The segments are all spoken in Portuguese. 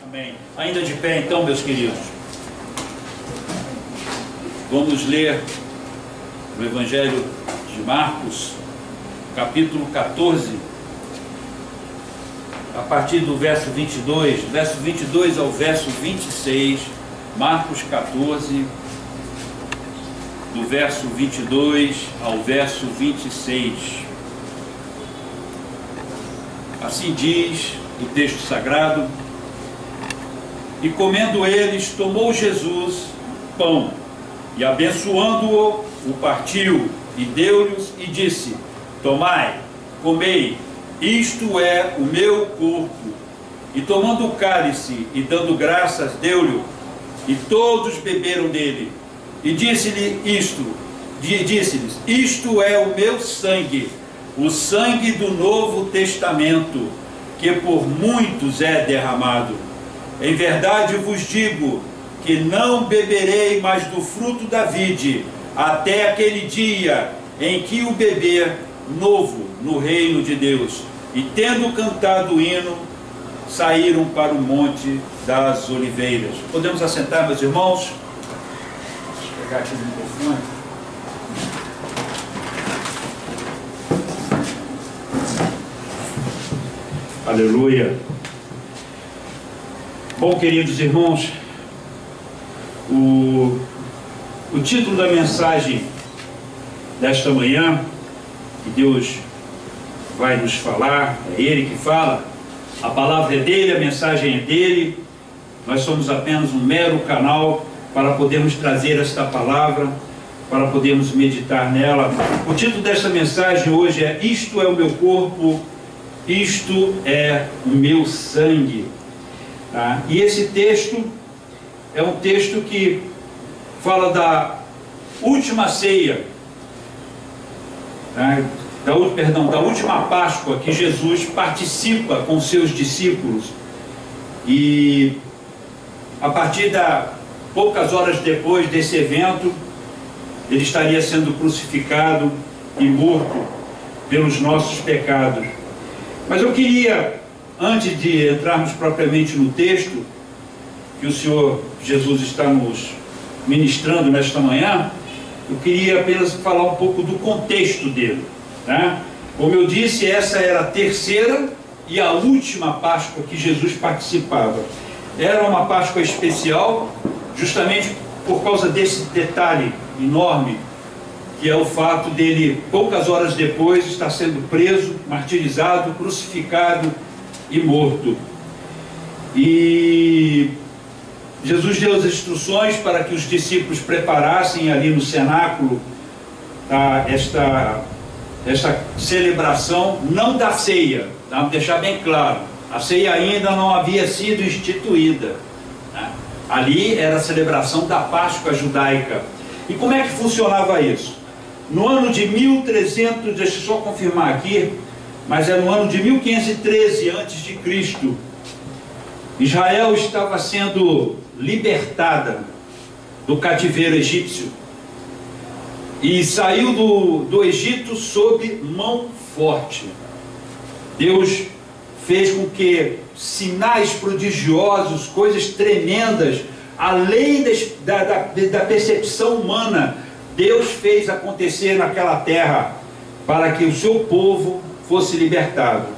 Amém. Ainda de pé então, meus queridos, vamos ler o Evangelho de Marcos, capítulo 14, a partir do verso 22 ao verso 26, Marcos 14, do verso 22 ao verso 26. Assim diz o texto sagrado: e comendo eles, tomou Jesus pão, e abençoando-o, o partiu, e deu-lhes, e disse: tomai, comei, isto é o meu corpo. E tomando o cálice, e dando graças, deu-lhe, e todos beberam dele. E disse-lhes, isto é o meu sangue, o sangue do Novo Testamento, que por muitos é derramado. Em verdade vos digo que não beberei mais do fruto da vide, até aquele dia em que o beber novo no reino de Deus. E tendo cantado o hino, saíram para o Monte das Oliveiras. Podemos assentar, meus irmãos? Deixa eu pegar aqui o microfone. Aleluia. Bom, queridos irmãos, o título da mensagem desta manhã, que Deus vai nos falar, é Ele que fala, a palavra é dele, a mensagem é dele, nós somos apenas um mero canal para podermos trazer esta palavra, para podermos meditar nela. O título desta mensagem hoje é: isto é o meu corpo, isto é o meu sangue. E esse texto é um texto que fala da última ceia, da última Páscoa que Jesus participa com seus discípulos. E a partir poucas horas depois desse evento, ele estaria sendo crucificado e morto pelos nossos pecados. Mas eu queria, antes de entrarmos propriamente no texto que o Senhor Jesus está nos ministrando nesta manhã, eu queria apenas falar um pouco do contexto dele, né? Como eu disse, essa era a terceira e a última Páscoa que Jesus participava. Era uma Páscoa especial, justamente por causa desse detalhe enorme, que é o fato dele, poucas horas depois, estar sendo preso, martirizado, crucificado e morto. E Jesus deu as instruções para que os discípulos preparassem ali no cenáculo esta celebração, não da ceia, vamos deixar bem claro, a ceia ainda não havia sido instituída, né? Ali era a celebração da Páscoa judaica. E como é que funcionava isso? No ano de 1300, deixa eu só confirmar aqui, mas é no ano de 1513 a.C., Israel estava sendo libertada do cativeiro egípcio e saiu do Egito sob mão forte. Deus fez com que sinais prodigiosos, coisas tremendas, além da percepção humana, Deus fez acontecer naquela terra para que o seu povo fosse libertado.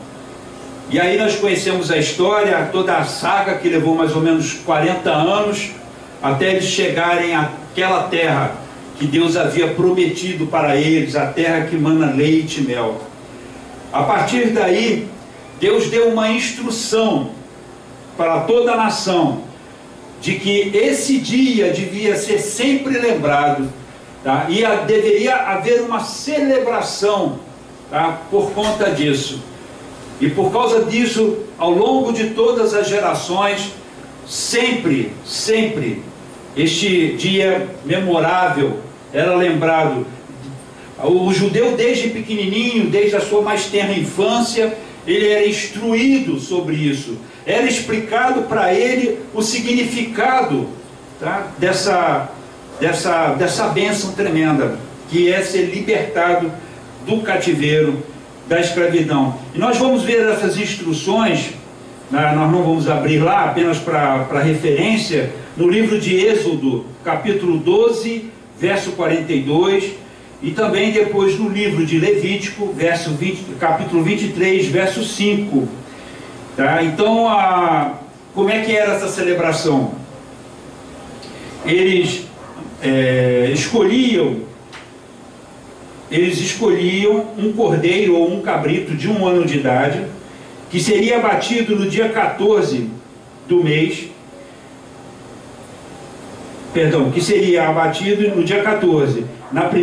E aí nós conhecemos a história, toda a saga que levou mais ou menos 40 anos até eles chegarem àquela terra que Deus havia prometido para eles, a terra que mana leite e mel. A partir daí, Deus deu uma instrução para toda a nação de que esse dia devia ser sempre lembrado, tá? E deveria haver uma celebração, tá? Por conta disso. E por causa disso, ao longo de todas as gerações, sempre, sempre, este dia memorável era lembrado. O judeu, desde pequenininho, desde a sua mais tenra infância, ele era instruído sobre isso. Era explicado para ele o significado, tá, dessa bênção tremenda, que é ser libertado do cativeiro, da escravidão. E nós vamos ver essas instruções, nós não vamos abrir lá, apenas para referência, no livro de Êxodo, capítulo 12, verso 42, e também depois no livro de Levítico, capítulo 23, verso 5. Tá? Então, como é que era essa celebração? Eles escolhiam um cordeiro ou um cabrito de 1 ano de idade, que seria abatido no dia 14 do mês, que seria abatido no dia 14,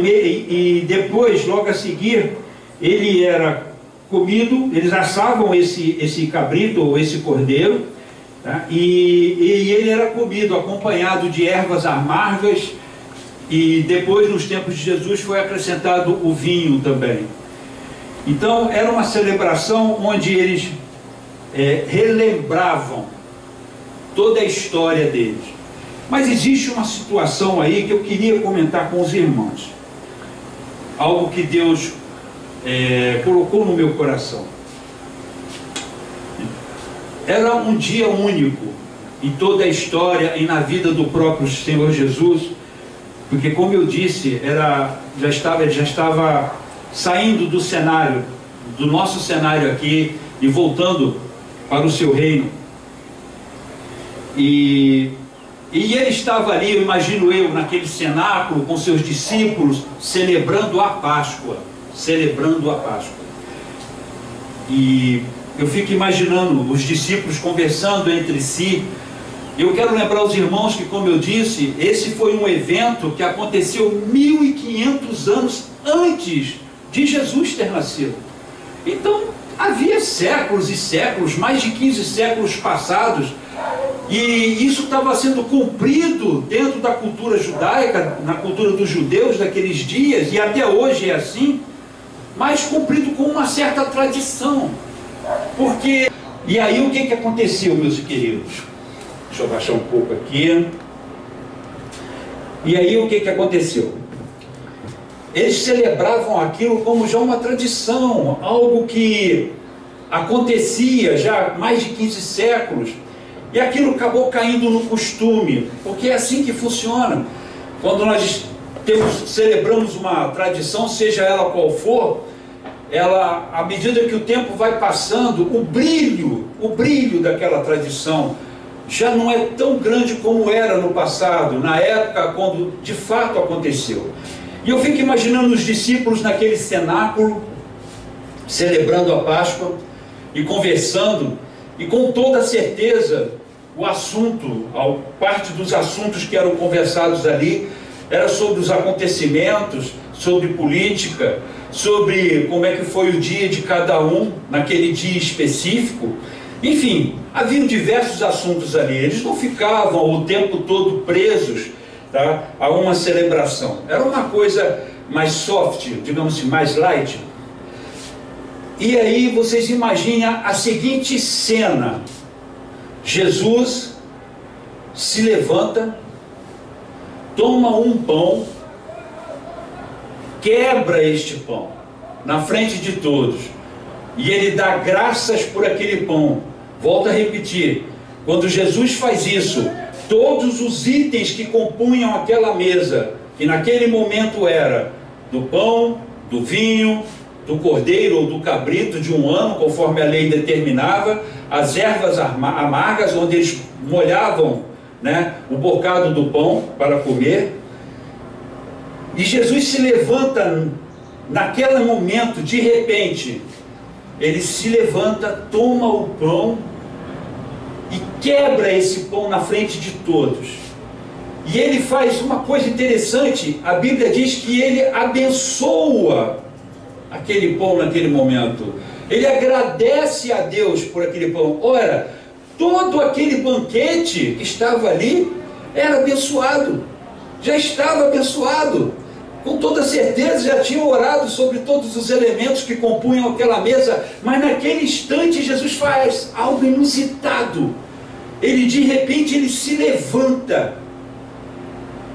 e depois, logo a seguir, ele era comido, eles assavam esse cabrito ou esse cordeiro, tá? E ele era comido acompanhado de ervas amargas, e depois, nos tempos de Jesus, foi acrescentado o vinho também. Então, era uma celebração onde eles relembravam toda a história deles. Mas existe uma situação aí que eu queria comentar com os irmãos. Algo que Deus colocou no meu coração. Era um dia único em toda a história e na vida do próprio Senhor Jesus, porque, como eu disse, já estava saindo do cenário, do nosso cenário aqui, e voltando para o seu reino. E ele estava ali, eu imagino eu, naquele cenáculo com seus discípulos, celebrando a Páscoa. E eu fico imaginando os discípulos conversando entre si. Eu quero lembrar aos irmãos que, como eu disse, esse foi um evento que aconteceu 1500 anos antes de Jesus ter nascido. Então, havia séculos e séculos, mais de 15 séculos passados, e isso estava sendo cumprido dentro da cultura judaica, na cultura dos judeus daqueles dias, e até hoje é assim, mas cumprido com uma certa tradição. Porque, e aí o que aconteceu, meus queridos? Deixa eu baixar um pouco aqui. E aí o que aconteceu? Eles celebravam aquilo como já uma tradição, algo que acontecia já há mais de 15 séculos, e aquilo acabou caindo no costume, porque é assim que funciona. Quando nós celebramos uma tradição, seja ela qual for, ela, à medida que o tempo vai passando, o brilho daquela tradição já não é tão grande como era no passado, na época quando de fato aconteceu. E eu fico imaginando os discípulos naquele cenáculo, celebrando a Páscoa e conversando, e com toda certeza o assunto, parte dos assuntos que eram conversados ali, era sobre os acontecimentos, sobre política, sobre como é que foi o dia de cada um naquele dia específico. Enfim, haviam diversos assuntos ali. Eles não ficavam o tempo todo presos, tá, a uma celebração. Era uma coisa mais soft, digamos assim, mais light. E aí vocês imaginem a seguinte cena: Jesus se levanta, toma um pão, quebra este pão na frente de todos, e ele dá graças por aquele pão. Volto a repetir, quando Jesus faz isso, todos os itens que compunham aquela mesa, que naquele momento era do pão, do vinho, do cordeiro ou do cabrito de 1 ano, conforme a lei determinava, as ervas amargas, onde eles molhavam, né, o bocado do pão para comer. E Jesus se levanta naquele momento, de repente, ele se levanta, toma o pão e quebra esse pão na frente de todos. E ele faz uma coisa interessante. A Bíblia diz que ele abençoa aquele pão naquele momento. Ele agradece a Deus por aquele pão. Ora, todo aquele banquete que estava ali era abençoado, já estava abençoado. Com toda certeza já tinham orado sobre todos os elementos que compunham aquela mesa, mas naquele instante Jesus faz algo inusitado. Ele de repente ele se levanta,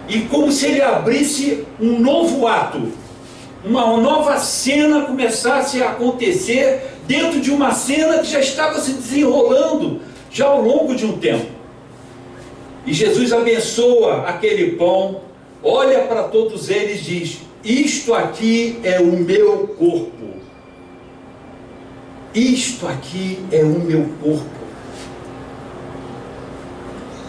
e como se ele abrisse um novo ato, uma nova cena começasse a acontecer dentro de uma cena que já estava se desenrolando já ao longo de um tempo. E Jesus abençoa aquele pão, olha para todos eles e diz: isto aqui é o meu corpo. Isto aqui é o meu corpo.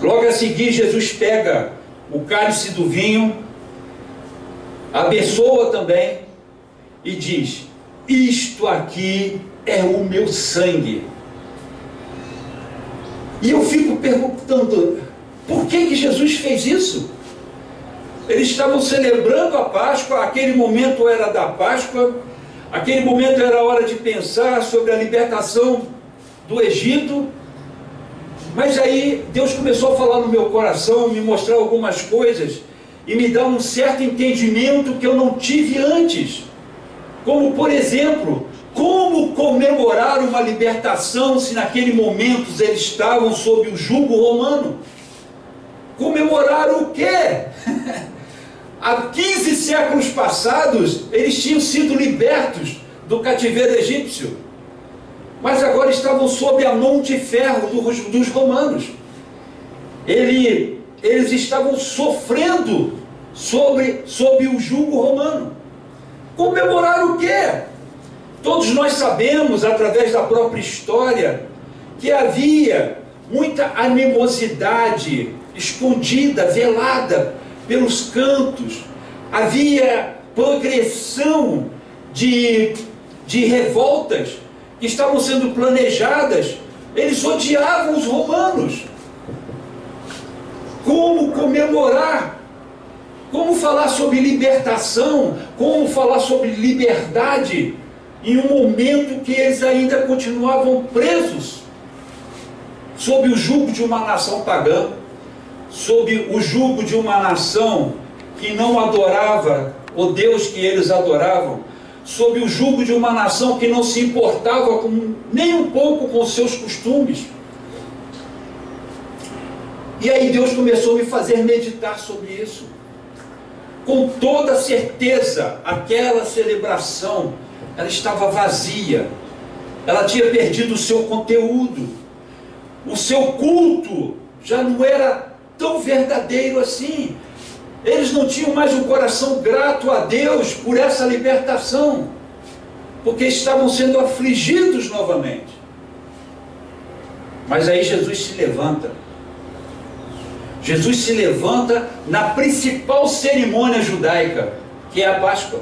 Logo a seguir, Jesus pega o cálice do vinho, abençoa também e diz: isto aqui é o meu sangue. E eu fico perguntando, por que Jesus fez isso? Eles estavam celebrando a Páscoa, aquele momento era da Páscoa, aquele momento era a hora de pensar sobre a libertação do Egito. Mas aí Deus começou a falar no meu coração, me mostrar algumas coisas e me dar um certo entendimento que eu não tive antes. Como, por exemplo, como comemorar uma libertação se naquele momento eles estavam sob o jugo romano? Comemorar o quê? Há 15 séculos passados, eles tinham sido libertos do cativeiro egípcio, mas agora estavam sob a mão de ferro dos romanos. Eles estavam sofrendo sob o jugo romano. Comemorar o quê? Todos nós sabemos, através da própria história, que havia muita animosidade escondida, velada pelos cantos. Havia progressão de revoltas que estavam sendo planejadas. Eles odiavam os romanos. Como comemorar? Como falar sobre libertação? Como falar sobre liberdade em um momento que eles ainda continuavam presos sob o jugo de uma nação pagã, sob o jugo de uma nação que não adorava o Deus que eles adoravam, sob o jugo de uma nação que não se importava nem um pouco com os seus costumes. E aí Deus começou a me fazer meditar sobre isso. Com toda certeza, aquela celebração, ela estava vazia, ela tinha perdido o seu conteúdo, o seu culto já não era tão verdadeiro assim. Eles não tinham mais um coração grato a Deus por essa libertação, porque estavam sendo afligidos novamente. Mas aí Jesus se levanta. Jesus se levanta na principal cerimônia judaica, que é a Páscoa.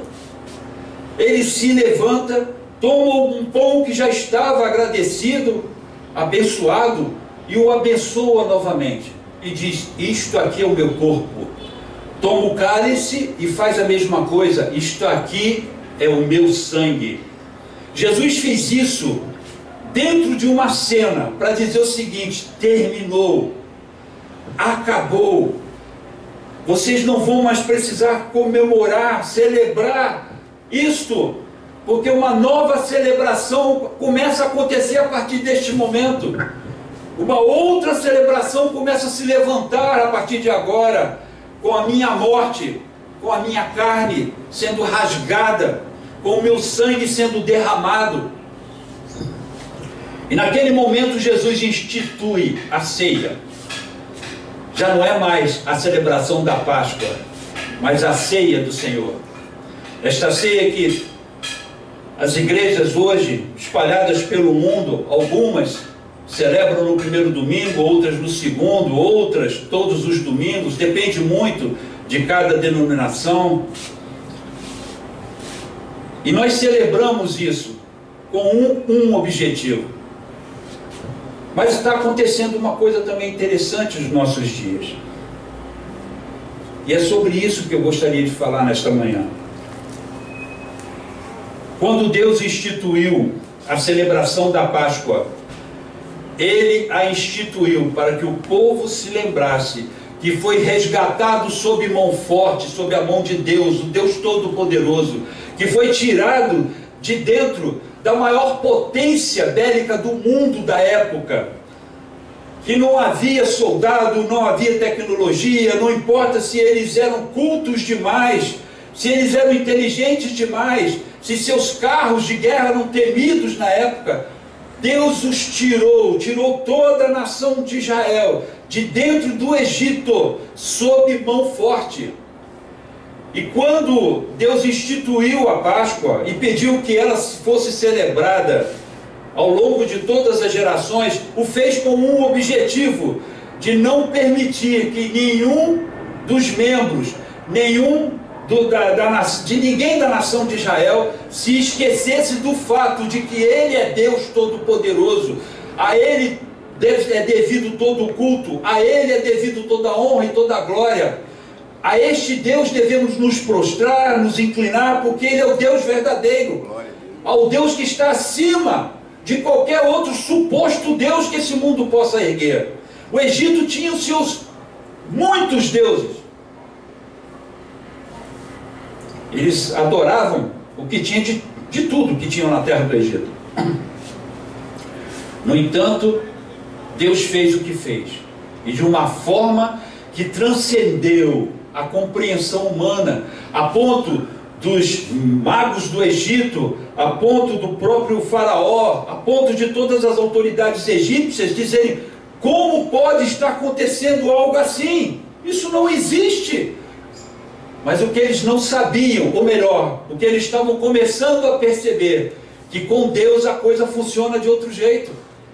Ele se levanta, toma um pão que já estava agradecido, abençoado, e o abençoa novamente. E diz: isto aqui é o meu corpo. Toma o cálice e faz a mesma coisa. Isto aqui é o meu sangue. Jesus fez isso dentro de uma cena para dizer o seguinte: terminou, acabou. Vocês não vão mais precisar comemorar, celebrar isto, porque uma nova celebração começa a acontecer a partir deste momento. Uma outra celebração começa a se levantar a partir de agora, com a minha morte, com a minha carne sendo rasgada, com o meu sangue sendo derramado. E naquele momento Jesus institui a ceia. Já não é mais a celebração da Páscoa, mas a ceia do Senhor. Esta ceia que as igrejas hoje, espalhadas pelo mundo, algumas celebram no primeiro domingo, outras no segundo, outras todos os domingos, depende muito de cada denominação. E nós celebramos isso com um objetivo. Mas está acontecendo uma coisa também interessante nos nossos dias. E é sobre isso que eu gostaria de falar nesta manhã. Quando Deus instituiu a celebração da Páscoa, ele a instituiu para que o povo se lembrasse que foi resgatado sob mão forte, sob a mão de Deus, o Deus Todo-Poderoso, que foi tirado de dentro da maior potência bélica do mundo da época, que não havia soldado, não havia tecnologia, não importa se eles eram cultos demais, se eles eram inteligentes demais, se seus carros de guerra eram temidos na época. Deus os tirou toda a nação de Israel de dentro do Egito, sob mão forte. E quando Deus instituiu a Páscoa e pediu que ela fosse celebrada ao longo de todas as gerações, o fez com um objetivo: de não permitir que nenhum dos membros, de ninguém da nação de Israel se esquecesse do fato de que Ele é Deus Todo-Poderoso, a Ele é devido todo o culto, a Ele é devido toda a honra e toda a glória. A este Deus devemos nos prostrar, nos inclinar, porque Ele é o Deus verdadeiro, ao Deus que está acima de qualquer outro suposto Deus que esse mundo possa erguer. O Egito tinha os seus muitos deuses. Eles adoravam o que tinha de tudo que tinham na terra do Egito. No entanto, Deus fez o que fez, e de uma forma que transcendeu a compreensão humana, a ponto dos magos do Egito, a ponto do próprio faraó, a ponto de todas as autoridades egípcias dizerem: como pode estar acontecendo algo assim? Isso não existe. Mas o que eles não sabiam, ou melhor, o que eles estavam começando a perceber, que com Deus a coisa funciona de outro jeito.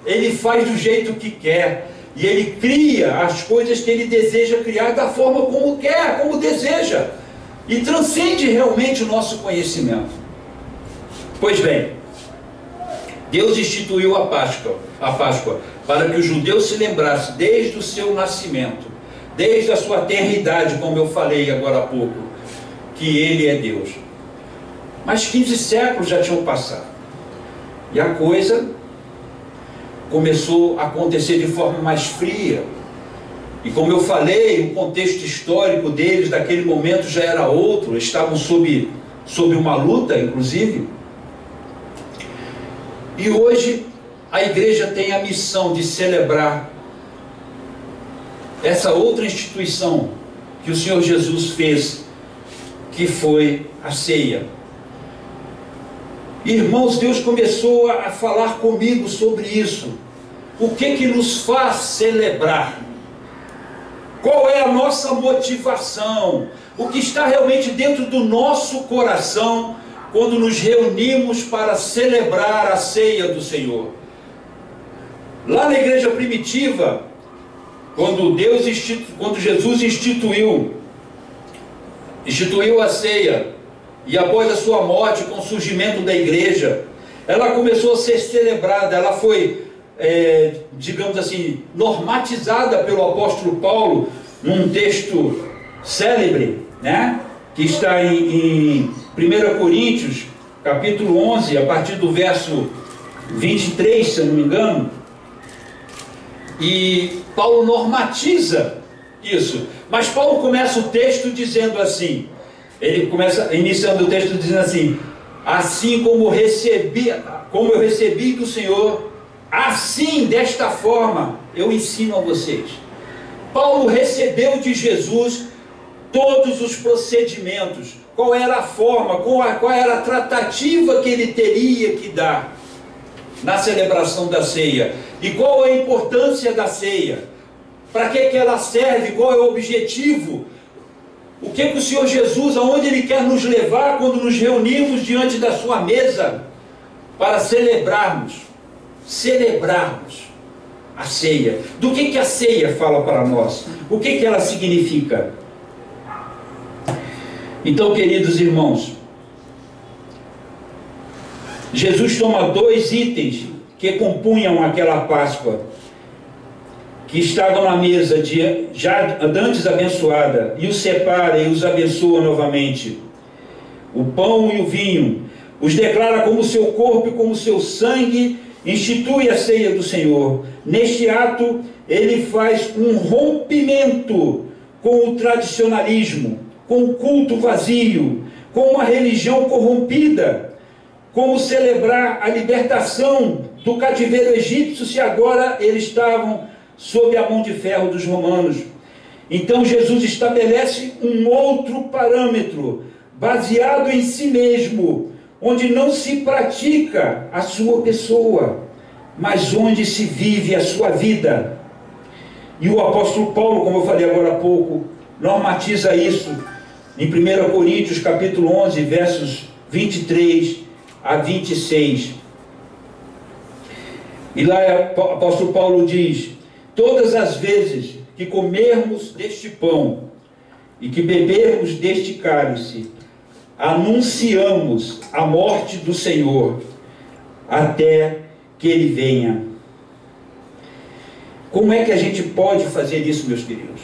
Ele faz do jeito que quer, e Ele cria as coisas que Ele deseja criar da forma como quer, como deseja, e transcende realmente o nosso conhecimento. Pois bem, Deus instituiu a Páscoa para que os judeus se lembrassem desde o seu nascimento, desde a sua tenridade, como eu falei agora há pouco, que Ele é Deus. Mas 15 séculos já tinham passado, e a coisa começou a acontecer de forma mais fria. E como eu falei, o contexto histórico deles daquele momento já era outro, eles estavam sob uma luta, inclusive. E hoje a igreja tem a missão de celebrar essa outra instituição que o Senhor Jesus fez, que foi a ceia. Irmãos, Deus começou a falar comigo sobre isso. O que nos faz celebrar? Qual é a nossa motivação? O que está realmente dentro do nosso coração quando nos reunimos para celebrar a ceia do Senhor? Lá na igreja primitiva, quando Jesus instituiu a ceia, e após a sua morte, com o surgimento da igreja, ela começou a ser celebrada. Ela foi, digamos assim, normatizada pelo apóstolo Paulo, num texto célebre, né? Que está em 1 Coríntios, capítulo 11, a partir do verso 23, se eu não me engano. E Paulo normatiza isso. Mas Paulo começa o texto dizendo assim, ele começa iniciando o texto dizendo assim: assim como eu recebi do Senhor, assim, desta forma, eu ensino a vocês. Paulo recebeu de Jesus todos os procedimentos, qual era a forma, qual era a tratativa que ele teria que dar na celebração da ceia, e qual é a importância da ceia, para que ela serve, qual é o objetivo, o que o Senhor Jesus, aonde Ele quer nos levar quando nos reunimos diante da sua mesa, para celebrarmos a ceia. Do que a ceia fala para nós? O que ela significa? Então, queridos irmãos, Jesus toma dois itens que compunham aquela Páscoa, que estavam na mesa já antes abençoada, e os separa e os abençoa novamente. O pão e o vinho, os declara como seu corpo e como seu sangue, institui a ceia do Senhor. Neste ato, ele faz um rompimento com o tradicionalismo, com o culto vazio, com uma religião corrompida. Como celebrar a libertação do cativeiro egípcio se agora eles estavam sob a mão de ferro dos romanos? Então Jesus estabelece um outro parâmetro, baseado em si mesmo, onde não se pratica a sua pessoa, mas onde se vive a sua vida. E o apóstolo Paulo, como eu falei agora há pouco, normatiza isso em 1 Coríntios capítulo 11, versos 23 a 26. E lá o apóstolo Paulo diz: todas as vezes que comermos deste pão e que bebermos deste cálice, anunciamos a morte do Senhor até que Ele venha. Como é que a gente pode fazer isso, meus queridos?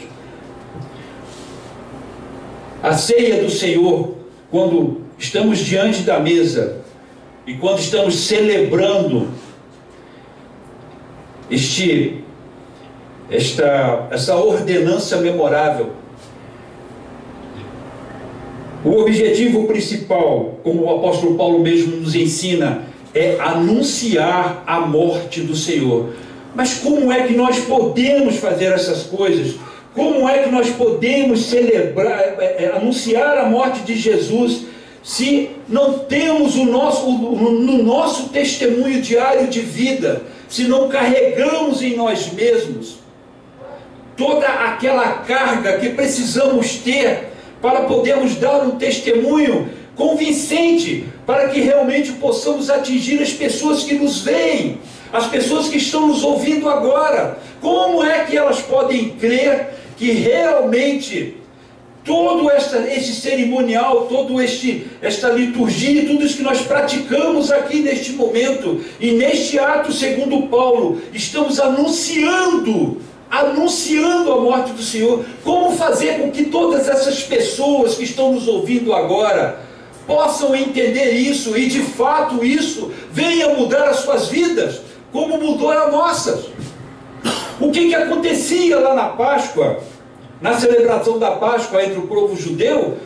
A ceia do Senhor, quando estamos diante da mesa e quando estamos celebrando essa ordenança memorável, o objetivo principal, como o apóstolo Paulo mesmo nos ensina, é anunciar a morte do Senhor. Mas como é que nós podemos fazer essas coisas? Como é que nós podemos celebrar, anunciar a morte de Jesus, se não temos no nosso testemunho diário de vida, se não carregamos em nós mesmos toda aquela carga que precisamos ter para podermos dar um testemunho convincente, para que realmente possamos atingir as pessoas que nos veem, as pessoas que estão nos ouvindo agora? Como é que elas podem crer que realmente todo esse cerimonial, esta liturgia e tudo isso que nós praticamos aqui neste momento e neste ato, segundo Paulo, estamos anunciando a morte do Senhor? Como fazer com que todas essas pessoas que estão nos ouvindo agora possam entender isso e de fato isso venha mudar as suas vidas, como mudou as nossas? O que acontecia lá na Páscoa, na celebração da Páscoa entre o povo judeu?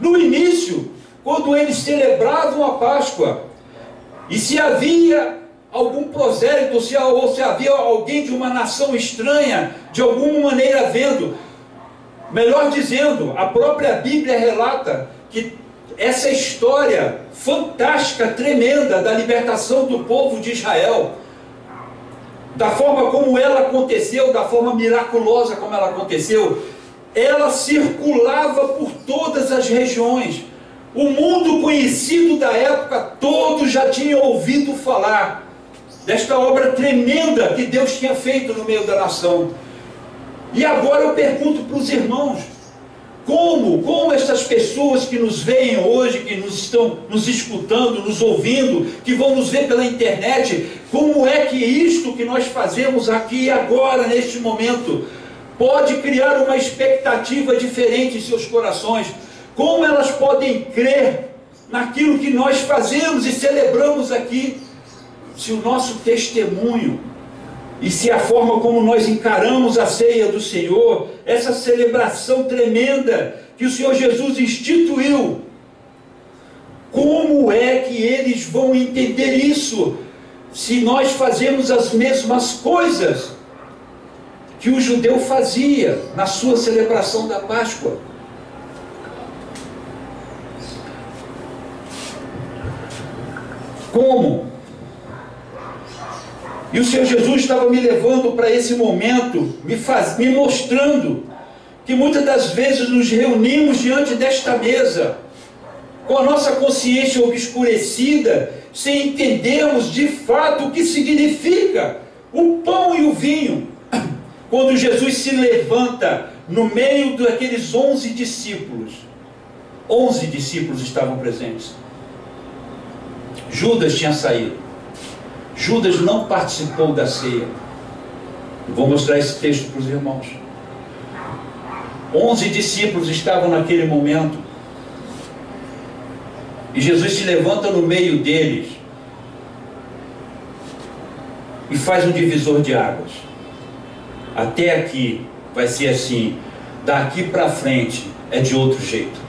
No início, quando eles celebravam a Páscoa, e se havia algum prosélito, ou se havia alguém de uma nação estranha, de alguma maneira vendo, melhor dizendo, a própria Bíblia relata que essa história fantástica, tremenda, da libertação do povo de Israel, da forma como ela aconteceu, da forma miraculosa como ela aconteceu, ela circulava por todas as regiões. O mundo conhecido da época todo já tinha ouvido falar desta obra tremenda que Deus tinha feito no meio da nação. E agora eu pergunto para os irmãos, como essas pessoas que nos veem hoje, que estão nos escutando, nos ouvindo, que vão nos ver pela internet, como é que isto que nós fazemos aqui agora, neste momento, pode criar uma expectativa diferente em seus corações? Como elas podem crer naquilo que nós fazemos e celebramos aqui, se o nosso testemunho e se a forma como nós encaramos a ceia do Senhor, essa celebração tremenda que o Senhor Jesus instituiu, como é que eles vão entender isso, se nós fazemos as mesmas coisas que o judeu fazia na sua celebração da Páscoa? Como? E o Senhor Jesus estava me levando para esse momento, me mostrando que muitas das vezes nos reunimos diante desta mesa, com a nossa consciência obscurecida, sem entendermos de fato o que significa o pão e o vinho. Quando Jesus se levanta no meio daqueles 11 discípulos, 11 discípulos estavam presentes. Judas tinha saído. Judas não participou da ceia. Eu vou mostrar esse texto para os irmãos. 11 discípulos estavam naquele momento. E Jesus se levanta no meio deles e faz um divisor de águas. Até aqui vai ser assim, daqui para frente é de outro jeito.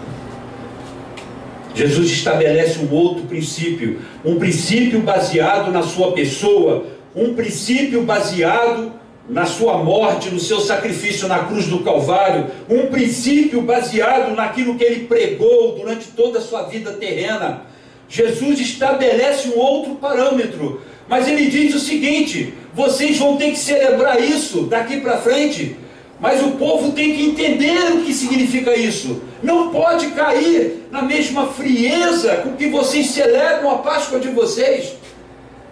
Jesus estabelece um outro princípio, um princípio baseado na sua pessoa, um princípio baseado na sua morte, no seu sacrifício na cruz do Calvário, um princípio baseado naquilo que ele pregou durante toda a sua vida terrena. Jesus estabelece um outro parâmetro, mas ele diz o seguinte: vocês vão ter que celebrar isso daqui para frente, mas o povo tem que entender o que significa isso. Não pode cair na mesma frieza com que vocês celebram a Páscoa de vocês.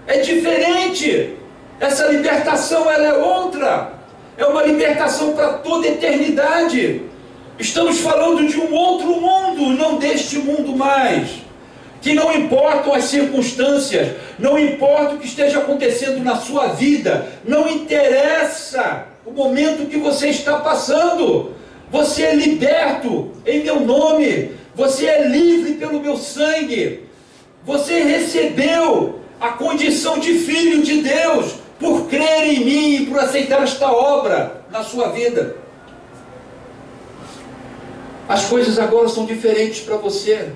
É diferente. Essa libertação, ela é outra. É uma libertação para toda a eternidade. Estamos falando de um outro mundo, não deste mundo mais. Que não importam as circunstâncias, não importa o que esteja acontecendo na sua vida, não interessa o momento que você está passando. Você é liberto em meu nome, você é livre pelo meu sangue, você recebeu a condição de filho de Deus por crer em mim e por aceitar esta obra na sua vida. As coisas agora são diferentes para você.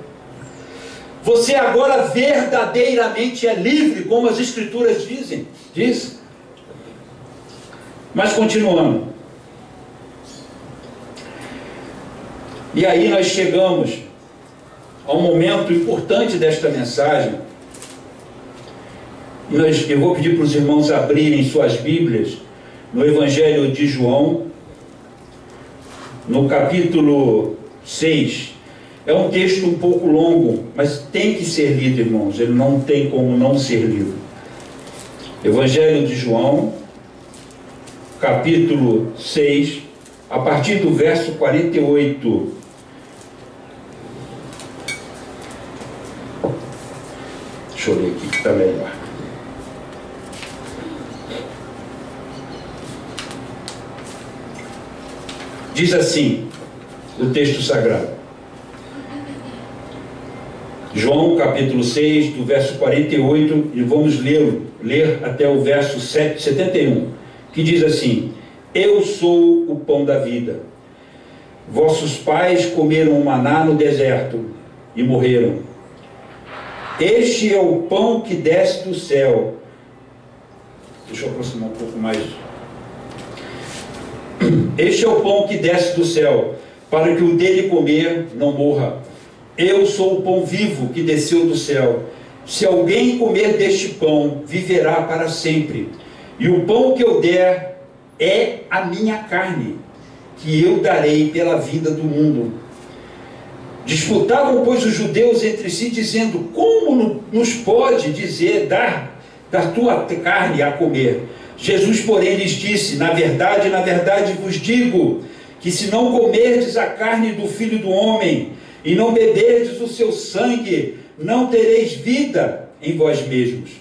Você agora verdadeiramente é livre, como as Escrituras diz. Mas continuando. E aí nós chegamos a um momento importante desta mensagem. Eu vou pedir para os irmãos abrirem suas Bíblias no Evangelho de João, no capítulo 6. É um texto um pouco longo, mas tem que ser lido, irmãos. Ele não tem como não ser lido. Evangelho de João, capítulo 6, a partir do verso 48. Deixa eu ler aqui que está melhor. Diz assim o texto sagrado. João capítulo 6, do verso 48, e vamos ler até o verso 71, que diz assim: Eu sou o pão da vida. Vossos pais comeram o maná no deserto e morreram. Este é o pão que desce do céu. Deixa eu aproximar um pouco mais. Este é o pão que desce do céu, para que o dele comer não morra. Eu sou o pão vivo que desceu do céu. Se alguém comer deste pão, viverá para sempre. E o pão que eu der é a minha carne, que eu darei pela vida do mundo. Disputavam, pois, os judeus entre si, dizendo: Como nos pode dizer dar tua carne a comer? Jesus, porém, lhes disse: na verdade vos digo, que se não comerdes a carne do Filho do Homem, e não beberdes o seu sangue, não tereis vida em vós mesmos.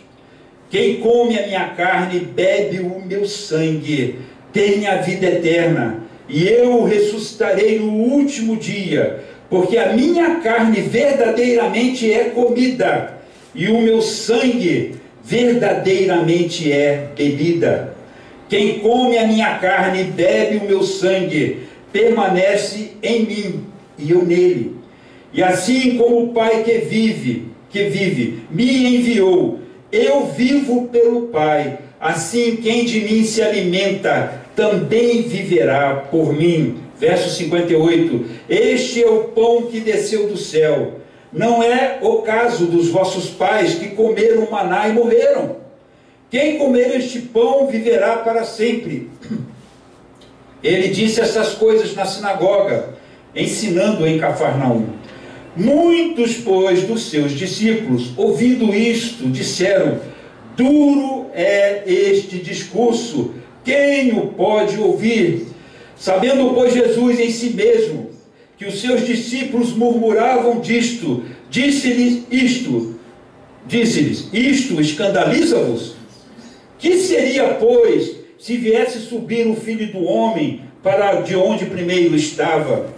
Quem come a minha carne e bebe o meu sangue, tem a vida eterna, e eu o ressuscitarei no último dia, porque a minha carne verdadeiramente é comida, e o meu sangue verdadeiramente é bebida. Quem come a minha carne e bebe o meu sangue, permanece em mim, e eu nele. E assim como o Pai que vive, me enviou, eu vivo pelo Pai, assim quem de mim se alimenta, também viverá por mim. Verso 58, este é o pão que desceu do céu. Não é o caso dos vossos pais que comeram o maná e morreram. Quem comer este pão viverá para sempre. Ele disse essas coisas na sinagoga, ensinando em Cafarnaum. Muitos, pois, dos seus discípulos, ouvindo isto, disseram: duro é este discurso, quem o pode ouvir? Sabendo, pois, Jesus em si mesmo, que os seus discípulos murmuravam disto, disse-lhes, isto escandaliza-vos? Que seria, pois, se viesse subir o Filho do Homem para de onde primeiro estava?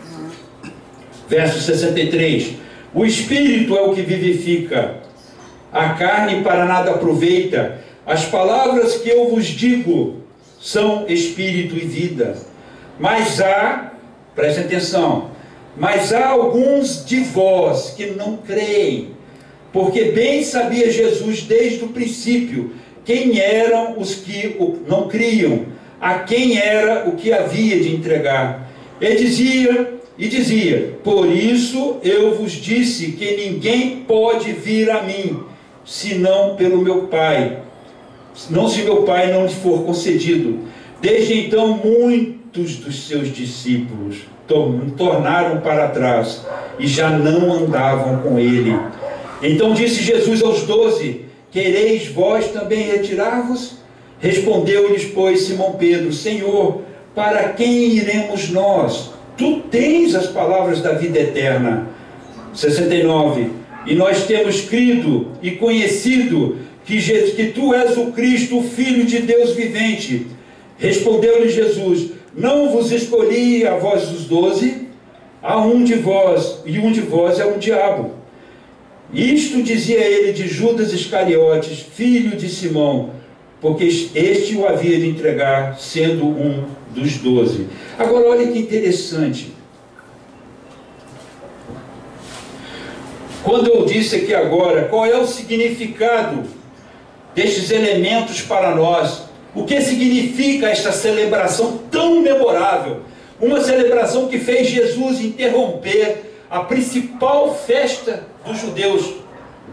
Verso 63, o Espírito é o que vivifica, a carne para nada aproveita. As palavras que eu vos digo são espírito e vida. Mas prestem atenção, mas há alguns de vós que não creem, porque bem sabia Jesus desde o princípio quem eram os que não criam, a quem era o que havia de entregar. E dizia, por isso eu vos disse que ninguém pode vir a mim, senão pelo meu Pai, não se meu Pai não lhe for concedido. Desde então muitos dos seus discípulos tornaram para trás e já não andavam com ele. Então disse Jesus aos 12, quereis vós também retirar-vos? Respondeu-lhes, pois, Simão Pedro, Senhor, para quem iremos nós? Tu tens as palavras da vida eterna. 69. E nós temos crido e conhecido que tu és o Cristo, o Filho de Deus vivente. Respondeu-lhe Jesus, não vos escolhi a vós os 12, a um de vós, e um de vós é um diabo. Isto dizia ele de Judas Iscariotes, filho de Simão, porque este o havia de entregar, sendo um dos 12. Agora olha que interessante. Quando eu disse aqui agora, qual é o significado destes elementos para nós? O que significa esta celebração tão memorável? Uma celebração que fez Jesus interromper a principal festa dos judeus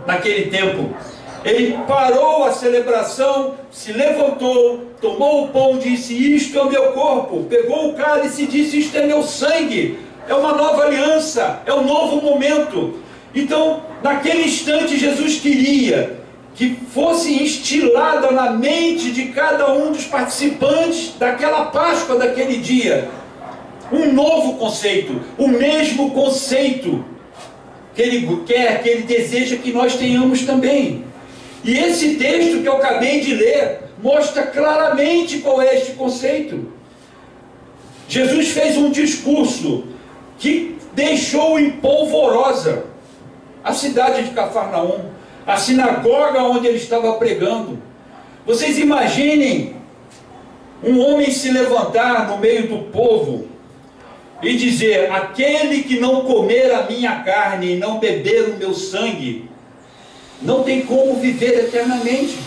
naquele tempo. Ele parou a celebração, se levantou, tomou o pão, disse, isto é o meu corpo. Pegou o cálice e disse, isto é meu sangue. É uma nova aliança, é um novo momento. Então, naquele instante, Jesus queria que fosse instilada na mente de cada um dos participantes daquela Páscoa, daquele dia, um novo conceito, o mesmo conceito que ele quer, que ele deseja que nós tenhamos também. E esse texto que eu acabei de ler mostra claramente qual é este conceito. Jesus fez um discurso que deixou em polvorosa a cidade de Cafarnaum, a sinagoga onde ele estava pregando. Vocês imaginem um homem se levantar no meio do povo e dizer, aquele que não comer a minha carne e não beber o meu sangue, não tem como viver eternamente,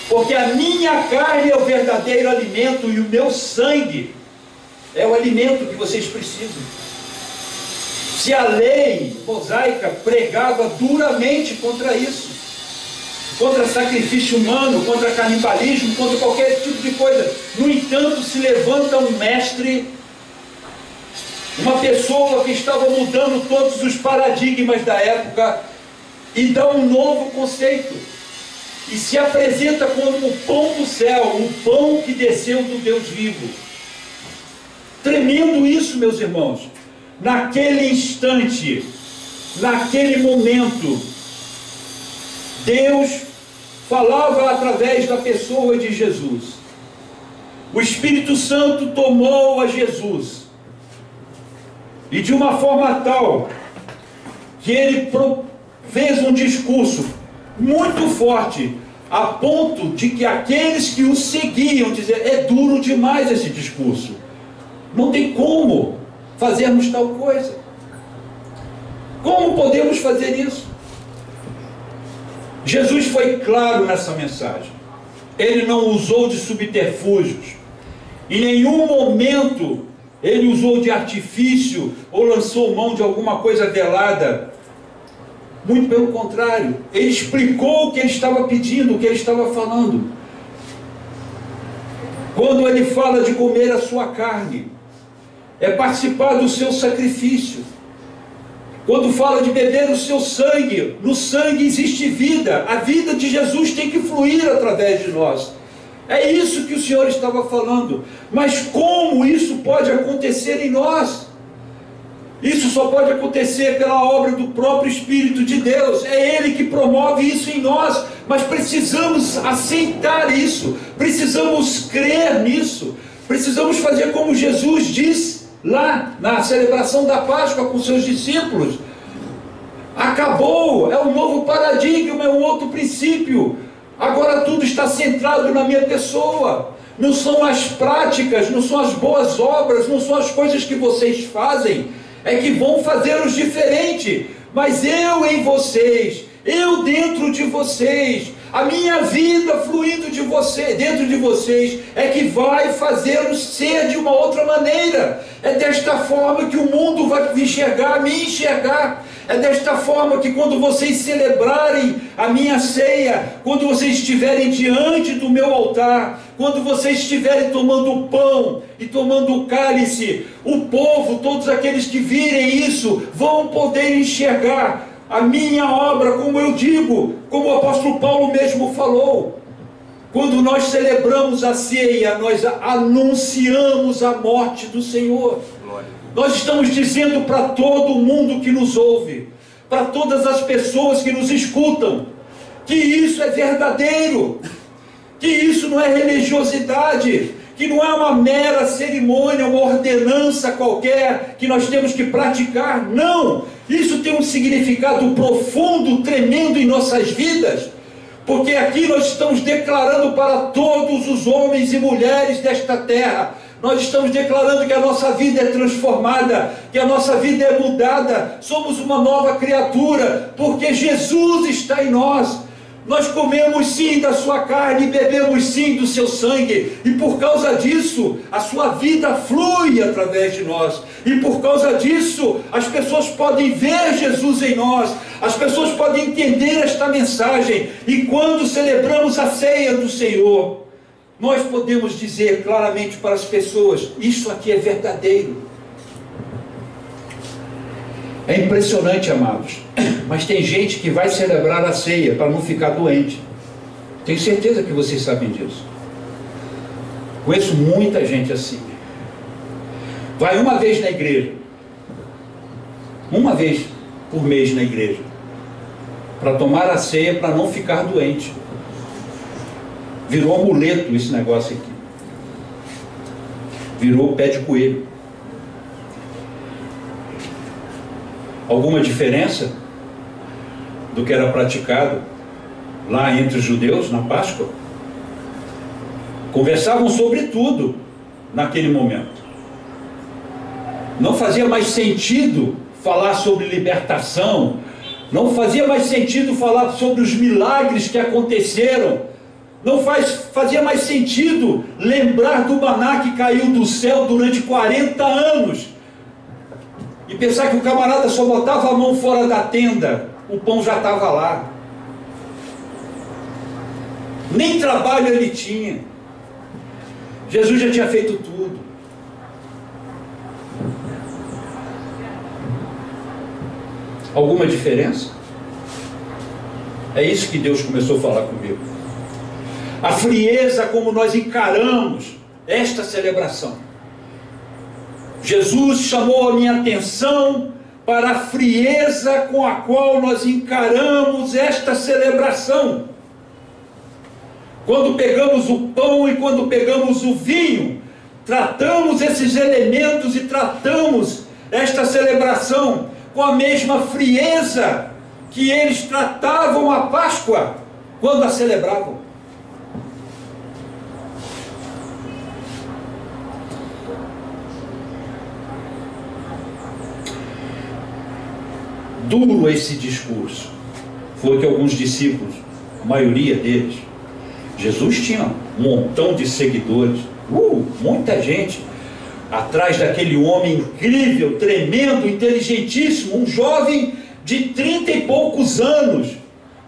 porque a minha carne é o verdadeiro alimento e o meu sangue é o alimento que vocês precisam. Se a lei mosaica pregava duramente contra isso, contra sacrifício humano, contra canibalismo, contra qualquer tipo de coisa, no entanto se levanta um mestre, uma pessoa que estava mudando todos os paradigmas da época e dá um novo conceito e se apresenta como o pão do céu, o pão que desceu do Deus vivo. Tremendo isso, meus irmãos. Naquele instante, naquele momento, Deus falava através da pessoa de Jesus. O Espírito Santo tomou a Jesus e de uma forma tal que ele fez um discurso muito forte, a ponto de que aqueles que o seguiam dizer, é duro demais esse discurso, não tem como fazermos tal coisa. Como podemos fazer isso? Jesus foi claro nessa mensagem. Ele não usou de subterfúgios. Em nenhum momento ele usou de artifício ou lançou mão de alguma coisa velada. Muito pelo contrário, ele explicou o que ele estava pedindo, o que ele estava falando. Quando ele fala de comer a sua carne, é participar do seu sacrifício. Quando fala de beber o seu sangue, no sangue existe vida. A vida de Jesus tem que fluir através de nós. É isso que o Senhor estava falando. Mas como isso pode acontecer em nós? Isso só pode acontecer pela obra do próprio Espírito de Deus. É Ele que promove isso em nós. Mas precisamos aceitar isso. Precisamos crer nisso. Precisamos fazer como Jesus disse lá na celebração da Páscoa com seus discípulos. Acabou, é um novo paradigma, é um outro princípio. Agora tudo está centrado na minha pessoa. Não são as práticas, não são as boas obras, não são as coisas que vocês fazem, é que vão fazer-os diferente. Mas eu em vocês, eu dentro de vocês, a minha vida fluindo de você, dentro de vocês, é que vai fazê-los ser de uma outra maneira. É desta forma que o mundo vai me enxergar. É desta forma que quando vocês celebrarem a minha ceia, quando vocês estiverem diante do meu altar, quando vocês estiverem tomando o pão e tomando o cálice, o povo, todos aqueles que virem isso, vão poder enxergar a minha obra, como eu digo, como o apóstolo Paulo mesmo falou. Quando nós celebramos a ceia, nós anunciamos a morte do Senhor. Nós estamos dizendo para todo mundo que nos ouve, para todas as pessoas que nos escutam, que isso é verdadeiro, que isso não é religiosidade, que não é uma mera cerimônia, uma ordenança qualquer que nós temos que praticar. Não, isso tem um significado profundo, tremendo em nossas vidas, porque aqui nós estamos declarando para todos os homens e mulheres desta terra, nós estamos declarando que a nossa vida é transformada, que a nossa vida é mudada, somos uma nova criatura, porque Jesus está em nós. Nós comemos sim da sua carne e bebemos sim do seu sangue, e por causa disso a sua vida flui através de nós, e por causa disso as pessoas podem ver Jesus em nós, as pessoas podem entender esta mensagem, e quando celebramos a ceia do Senhor, nós podemos dizer claramente para as pessoas: isso aqui é verdadeiro. É impressionante, amados, mas tem gente que vai celebrar a ceia para não ficar doente. Tenho certeza que vocês sabem disso. Conheço muita gente assim. Vai uma vez na igreja, uma vez por mês na igreja, para tomar a ceia para não ficar doente. Virou amuleto esse negócio aqui. Virou pé de coelho. Alguma diferença do que era praticado lá entre os judeus na Páscoa? Conversavam sobre tudo naquele momento. Não fazia mais sentido falar sobre libertação, não fazia mais sentido falar sobre os milagres que aconteceram, não fazia mais sentido lembrar do maná que caiu do céu durante 40 anos e pensar que o camarada só botava a mão fora da tenda, o pão já estava lá. Nem trabalho ele tinha. Jesus já tinha feito tudo. Alguma diferença? É isso que Deus começou a falar comigo. A frieza como nós encaramos esta celebração. Jesus chamou a minha atenção para a frieza com a qual nós encaramos esta celebração. Quando pegamos o pão e quando pegamos o vinho, tratamos esses elementos e tratamos esta celebração com a mesma frieza que eles tratavam a Páscoa quando a celebravam. Duro esse discurso foi que alguns discípulos, a maioria deles, Jesus tinha um montão de seguidores, muita gente atrás daquele homem incrível, tremendo, inteligentíssimo, um jovem de 30 e poucos anos,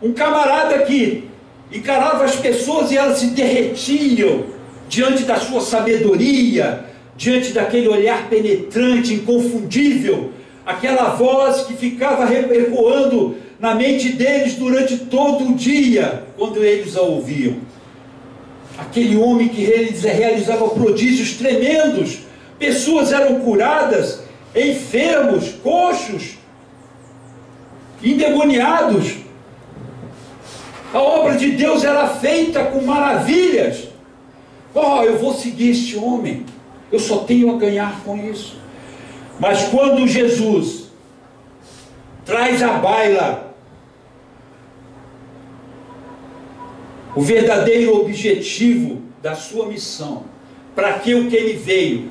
um camarada que encarava as pessoas e elas se derretiam diante da sua sabedoria, diante daquele olhar penetrante, inconfundível, aquela voz que ficava ecoando na mente deles durante todo o dia, quando eles a ouviam. Aquele homem que realizava prodígios tremendos, pessoas eram curadas, enfermos, coxos, endemoniados. A obra de Deus era feita com maravilhas. Eu vou seguir este homem, eu só tenho a ganhar com isso. Mas quando Jesus traz à baila o verdadeiro objetivo da sua missão, para que o que ele veio,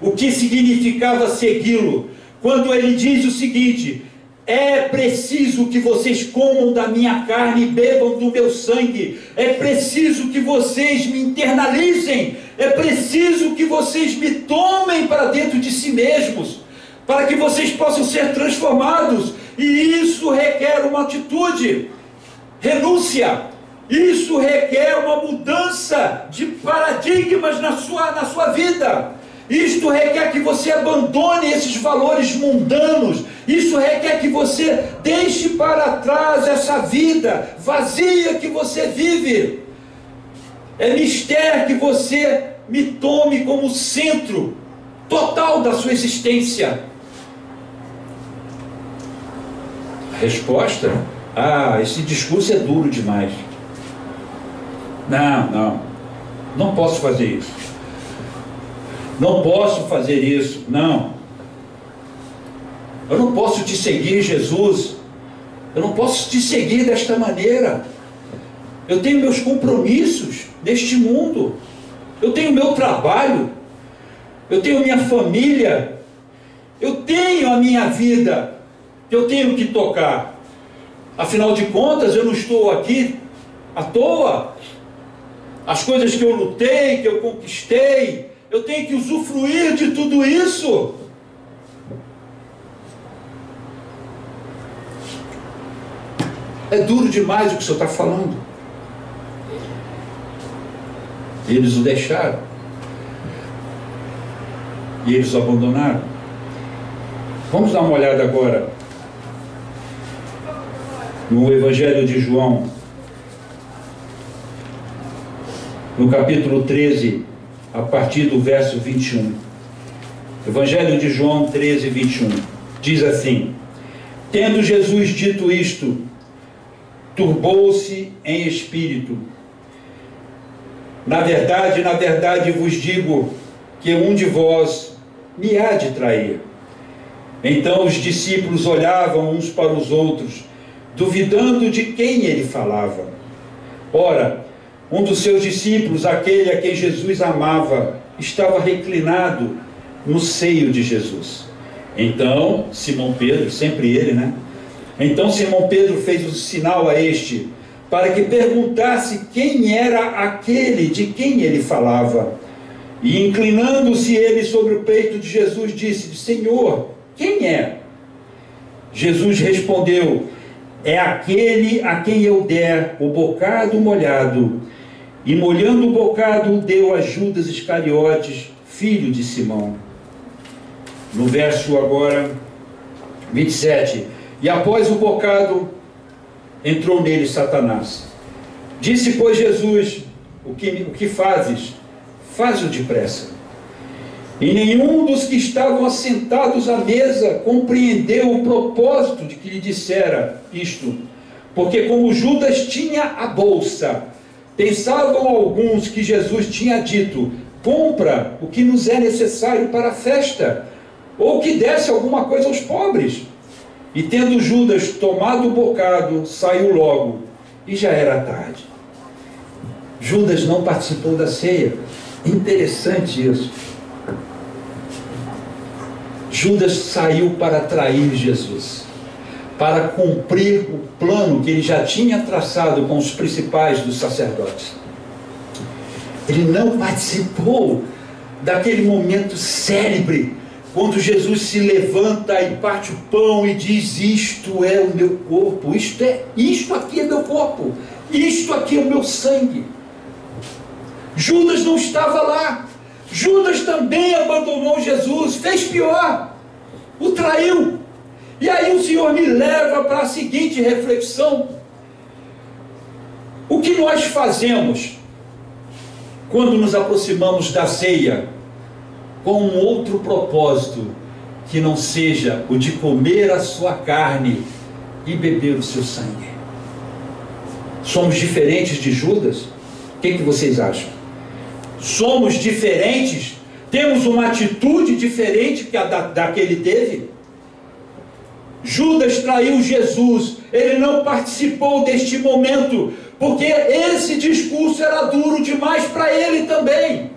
o que significava segui-lo, quando ele diz o seguinte: é preciso que vocês comam da minha carne e bebam do meu sangue, é preciso que vocês me internalizem, é preciso que vocês me tomem para dentro de si mesmos, para que vocês possam ser transformados, e isso requer uma atitude, renúncia, isso requer uma mudança de paradigmas na sua vida. Isto requer que você abandone esses valores mundanos. Isso requer que você deixe para trás essa vida vazia que você vive. É mister que você me tome como centro total da sua existência. A resposta: esse discurso é duro demais. Não posso fazer isso. Não posso fazer isso, não. Eu não posso te seguir, Jesus. Eu não posso te seguir desta maneira. Eu tenho meus compromissos neste mundo. Eu tenho meu trabalho. Eu tenho minha família. Eu tenho a minha vida. Eu tenho que tocar. Afinal de contas, eu não estou aqui à toa. As coisas que eu lutei, que eu conquistei, eu tenho que usufruir de tudo isso. É duro demais o que o senhor está falando. Eles o deixaram. E eles o abandonaram. Vamos dar uma olhada agora no Evangelho de João, no capítulo 13, a partir do verso 21. Evangelho de João 13, 21. Diz assim: tendo Jesus dito isto, turbou-se em espírito. Na verdade vos digo que um de vós me há de trair. Então os discípulos olhavam uns para os outros, duvidando de quem ele falava. Ora, um dos seus discípulos, aquele a quem Jesus amava, estava reclinado no seio de Jesus. Então, Simão Pedro, sempre ele, né? Então Simão Pedro fez um sinal a este, para que perguntasse quem era aquele de quem ele falava. E inclinando-se ele sobre o peito de Jesus, disse: Senhor, quem é? Jesus respondeu: é aquele a quem eu der o bocado molhado. E molhando o bocado, o deu a Judas Iscariotes, filho de Simão. No verso agora 27. E após o bocado, entrou nele Satanás. Disse, pois, Jesus: o que fazes? Faz-o depressa. E nenhum dos que estavam assentados à mesa compreendeu o propósito de que lhe dissera isto, porque como Judas tinha a bolsa, pensavam alguns que Jesus tinha dito: compra o que nos é necessário para a festa, ou que desse alguma coisa aos pobres. E tendo Judas tomado o bocado, saiu logo, e já era tarde. Judas não participou da ceia. Interessante isso. Judas saiu para trair Jesus, para cumprir o plano que ele já tinha traçado com os principais dos sacerdotes. Ele não participou daquele momento célebre, quando Jesus se levanta e parte o pão e diz: isto é o meu corpo, isto aqui é meu corpo, isto aqui é o meu sangue. Judas não estava lá. Judas também abandonou Jesus, fez pior, o traiu. E aí o Senhor me leva para a seguinte reflexão: o que nós fazemos quando nos aproximamos da ceia com um outro propósito que não seja o de comer a sua carne e beber o seu sangue? Somos diferentes de Judas? O que vocês acham? Somos diferentes? Temos uma atitude diferente que a daquele teve? Judas traiu Jesus, ele não participou deste momento, porque esse discurso era duro demais para ele também.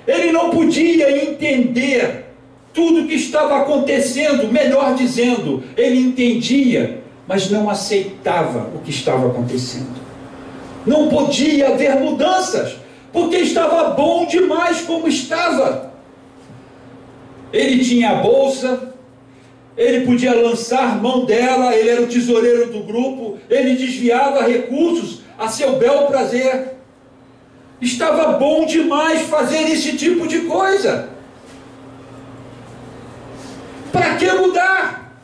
Ele não podia entender tudo o que estava acontecendo, melhor dizendo, ele entendia, mas não aceitava o que estava acontecendo. Não podia haver mudanças, porque estava bom demais como estava. Ele tinha a bolsa, ele podia lançar mão dela, ele era o tesoureiro do grupo, ele desviava recursos a seu bel prazer. Estava bom demais fazer esse tipo de coisa. Para que mudar?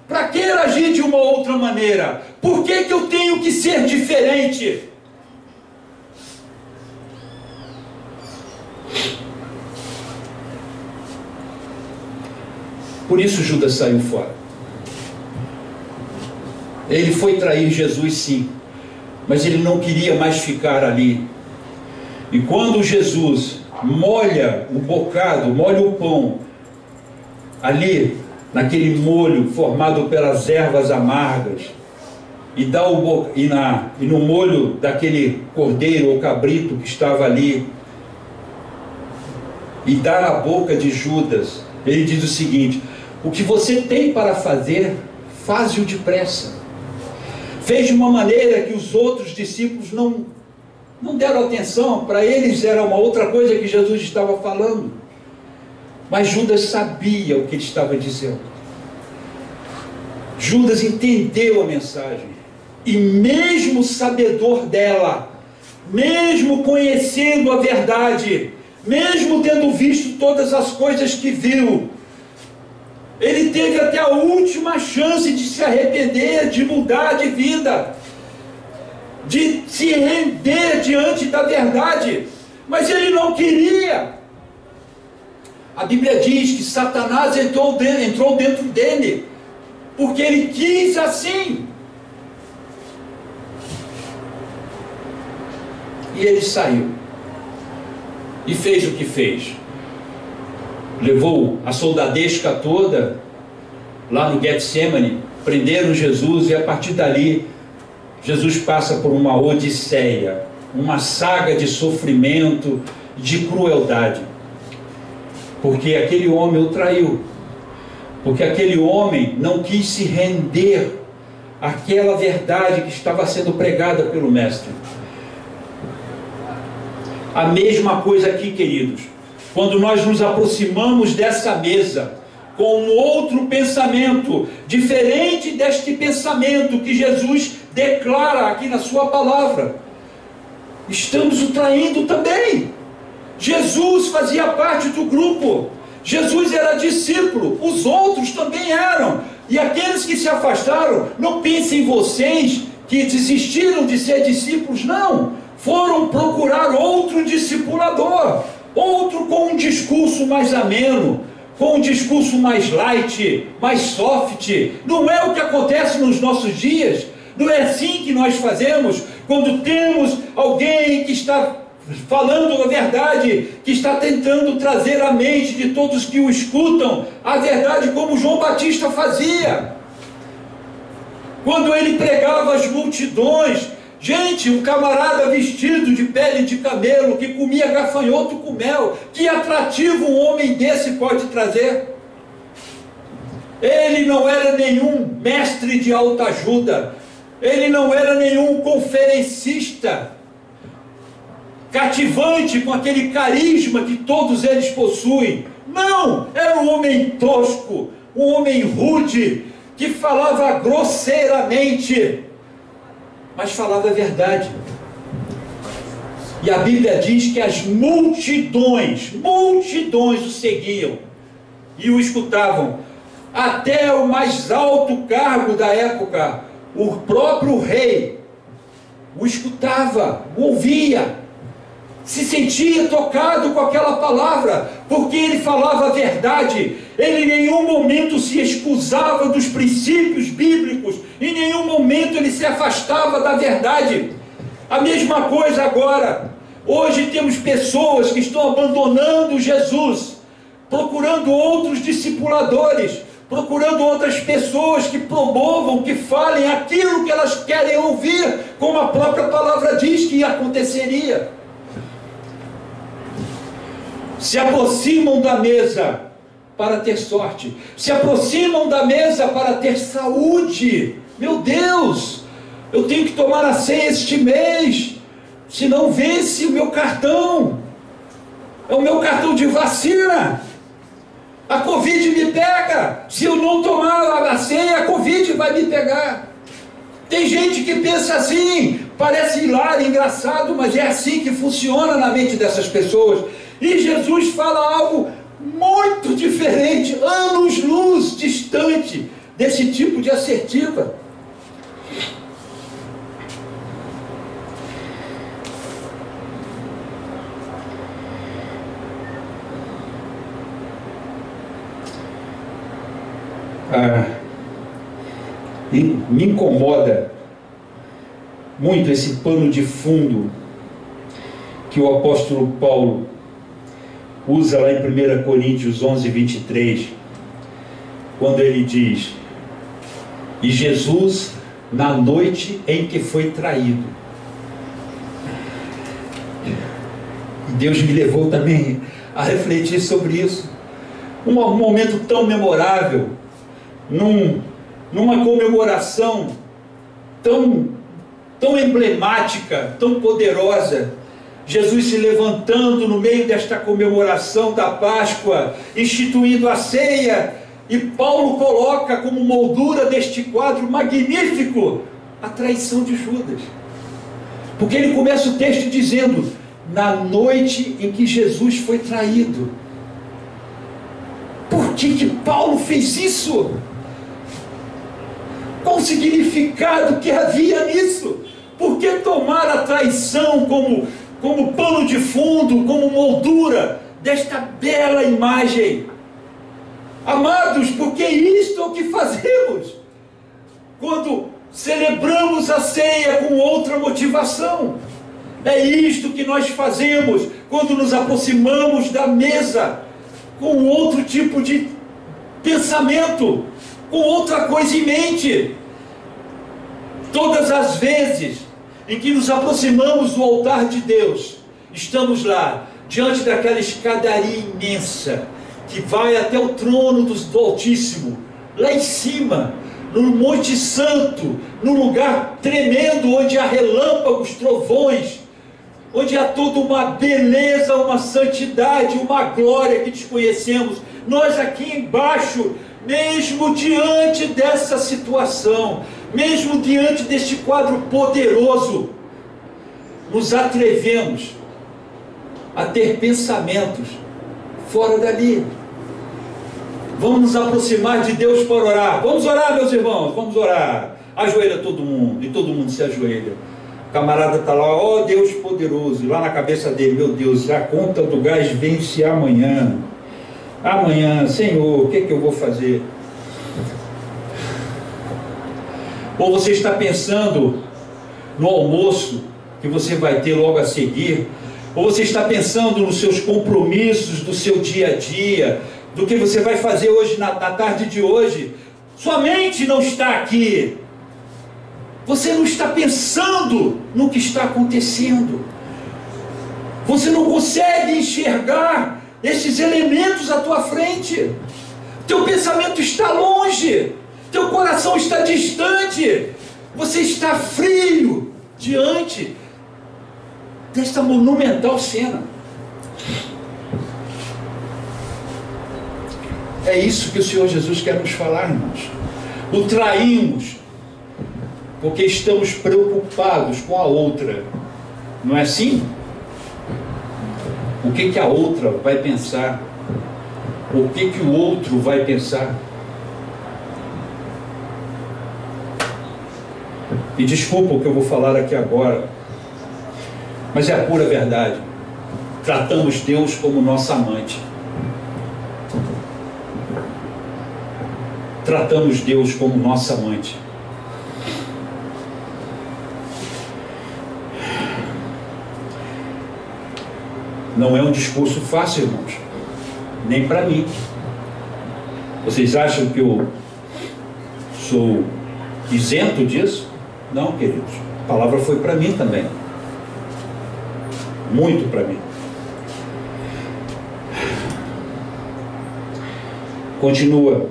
Para que agir de uma outra maneira? Por que eu tenho que ser diferente? Por isso Judas saiu fora. Ele foi trair Jesus, sim, mas ele não queria mais ficar ali. E quando Jesus molha o bocado, molha o pão, ali, naquele molho formado pelas ervas amargas, e no molho daquele cordeiro ou cabrito que estava ali, e dá na boca de Judas, ele diz o seguinte: o que você tem para fazer, faze-o depressa. Fez de uma maneira que os outros discípulos não deram atenção. Para eles era uma outra coisa que Jesus estava falando. Mas Judas sabia o que ele estava dizendo. Judas entendeu a mensagem. E mesmo sabedor dela, mesmo conhecendo a verdade, mesmo tendo visto todas as coisas que viu, ele teve até a última chance de se arrepender, de mudar de vida, de se render diante da verdade, mas ele não queria. A Bíblia diz que Satanás entrou dentro dele, porque ele quis assim. E ele saiu, e fez o que fez. Levou a soldadesca toda, lá no Getsemane, prenderam Jesus, e a partir dali, Jesus passa por uma odisseia, uma saga de sofrimento, de crueldade, porque aquele homem o traiu, porque aquele homem não quis se render àquela verdade que estava sendo pregada pelo Mestre. A mesma coisa aqui, queridos, quando nós nos aproximamos dessa mesa com um outro pensamento, diferente deste pensamento que Jesus declara aqui na sua palavra, estamos o traindo também. Jesus fazia parte do grupo, Jesus era discípulo, os outros também eram, e aqueles que se afastaram, não pensem vocês que desistiram de ser discípulos, não, foram procurar outro discipulador, outro com um discurso mais ameno, com um discurso mais light, mais soft. Não é o que acontece nos nossos dias. Não é assim que nós fazemos quando temos alguém que está falando a verdade, que está tentando trazer à mente de todos que o escutam a verdade, como João Batista fazia. Quando ele pregava às multidões, gente, um camarada vestido de pele de camelo, que comia gafanhoto com mel, que atrativo um homem desse pode trazer? Ele não era nenhum mestre de autoajuda, ele não era nenhum conferencista cativante com aquele carisma que todos eles possuem. Não, era um homem tosco, um homem rude, que falava grosseiramente, mas falava a verdade. E a Bíblia diz que as multidões o seguiam e o escutavam. Até o mais alto cargo da época, o próprio rei, o escutava, o ouvia, se sentia tocado com aquela palavra, porque ele falava a verdade. Ele em nenhum momento se excusava dos princípios bíblicos, em nenhum momento ele se afastava da verdade. A mesma coisa agora. Hoje temos pessoas que estão abandonando Jesus, procurando outros discipuladores, procurando outras pessoas que promovam, que falem aquilo que elas querem ouvir, como a própria palavra diz que aconteceria. Se aproximam da mesa para ter sorte, se aproximam da mesa para ter saúde. Meu Deus, eu tenho que tomar a ceia este mês, senão vence o meu cartão, é o meu cartão de vacina. A Covid me pega, se eu não tomar a ceia, a Covid vai me pegar. Tem gente que pensa assim, parece hilário, engraçado, mas é assim que funciona na mente dessas pessoas. E Jesus fala algo muito diferente, anos-luz distante desse tipo de assertiva. Me incomoda muito esse pano de fundo que o apóstolo Paulo usa lá em 1 Coríntios 11, 23, quando ele diz: e Jesus, na noite em que foi traído. E Deus me levou também a refletir sobre isso. Um momento tão memorável, numa comemoração tão emblemática, tão poderosa, Jesus se levantando no meio desta comemoração da Páscoa, instituindo a ceia, e Paulo coloca como moldura deste quadro magnífico a traição de Judas, porque ele começa o texto dizendo: na noite em que Jesus foi traído. Por que Paulo fez isso? Qual o significado que havia nisso? Por que tomar a traição como pano de fundo, como moldura desta bela imagem? Amados, porque isto é o que fazemos quando celebramos a ceia com outra motivação. É isto que nós fazemos quando nos aproximamos da mesa com outro tipo de pensamento, com outra coisa em mente. Todas as vezes em que nos aproximamos do altar de Deus, estamos lá, diante daquela escadaria imensa, que vai até o trono do Altíssimo, lá em cima, no Monte Santo, num lugar tremendo, onde há relâmpagos, trovões, onde há toda uma beleza, uma santidade, uma glória que desconhecemos. Nós aqui embaixo, mesmo diante dessa situação, mesmo diante deste quadro poderoso, nos atrevemos a ter pensamentos fora dali. Vamos nos aproximar de Deus para orar. Vamos orar, meus irmãos, vamos orar. Ajoelha todo mundo, e todo mundo se ajoelha. O camarada está lá, ó Deus poderoso, e lá na cabeça dele: meu Deus, a conta do gás vence amanhã. Amanhã, Senhor, o que eu vou fazer? Ou você está pensando no almoço que você vai ter logo a seguir, ou você está pensando nos seus compromissos do seu dia a dia, do que você vai fazer hoje, na tarde de hoje. Sua mente não está aqui. Você não está pensando no que está acontecendo. Você não consegue enxergar esses elementos à tua frente. Teu pensamento está longe. Teu coração está distante. Você está frio diante desta monumental cena. É isso que o Senhor Jesus quer nos falar, irmãos. O traímos porque estamos preocupados com a outra. Não é assim? O que a outra vai pensar? O que o outro vai pensar? E desculpa o que eu vou falar aqui agora, mas é a pura verdade. Tratamos Deus como nosso amante. Tratamos Deus como nosso amante. Não é um discurso fácil, irmãos, nem para mim. Vocês acham que eu sou isento disso? Não, queridos. A palavra foi para mim também. Muito para mim. Continua.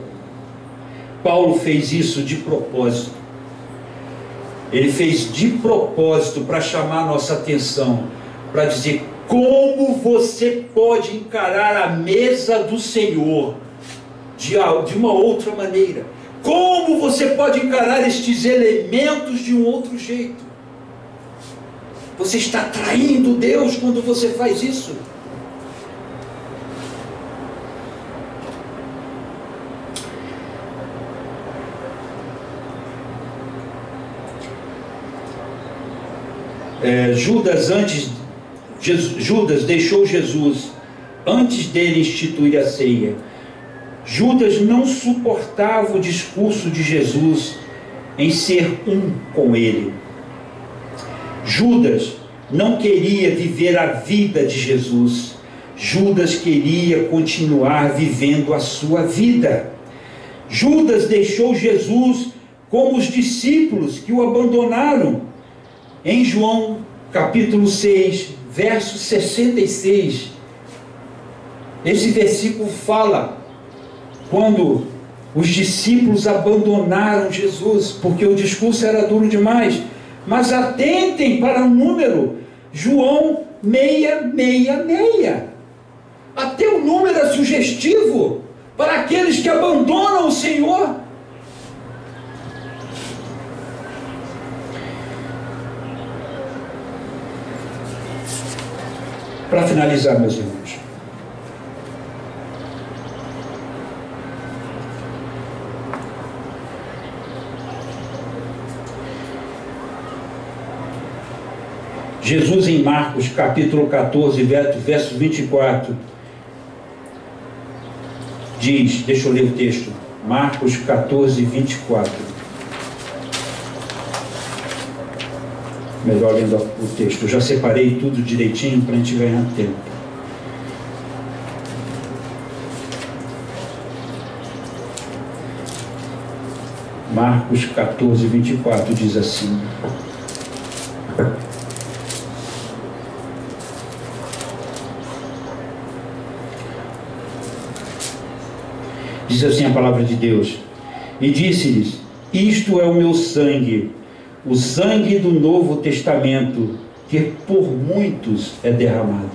Paulo fez isso de propósito. Ele fez de propósito para chamar a nossa atenção, para dizer como você pode encarar a mesa do Senhor de uma outra maneira. Como você pode encarar estes elementos de um outro jeito. Você está traindo Deus quando você faz isso. Judas deixou Jesus antes dele instituir a ceia. Judas não suportava o discurso de Jesus em ser um com ele. Judas não queria viver a vida de Jesus. Judas queria continuar vivendo a sua vida. Judas deixou Jesus como os discípulos que o abandonaram. Em João capítulo 6, verso 66, esse versículo fala quando os discípulos abandonaram Jesus, porque o discurso era duro demais. Mas atentem para o número, João 666. Até o número é sugestivo para aqueles que abandonam o Senhor. Para finalizar, meus irmãos, Jesus em Marcos capítulo 14, verso 24, diz, deixa eu ler o texto, Marcos 14, 24. Melhor lendo o texto, eu já separei tudo direitinho para a gente ganhar tempo. Marcos 14, 24 diz assim: diz assim a palavra de Deus: e disse-lhes, isto é o meu sangue, o sangue do Novo Testamento, que por muitos é derramado.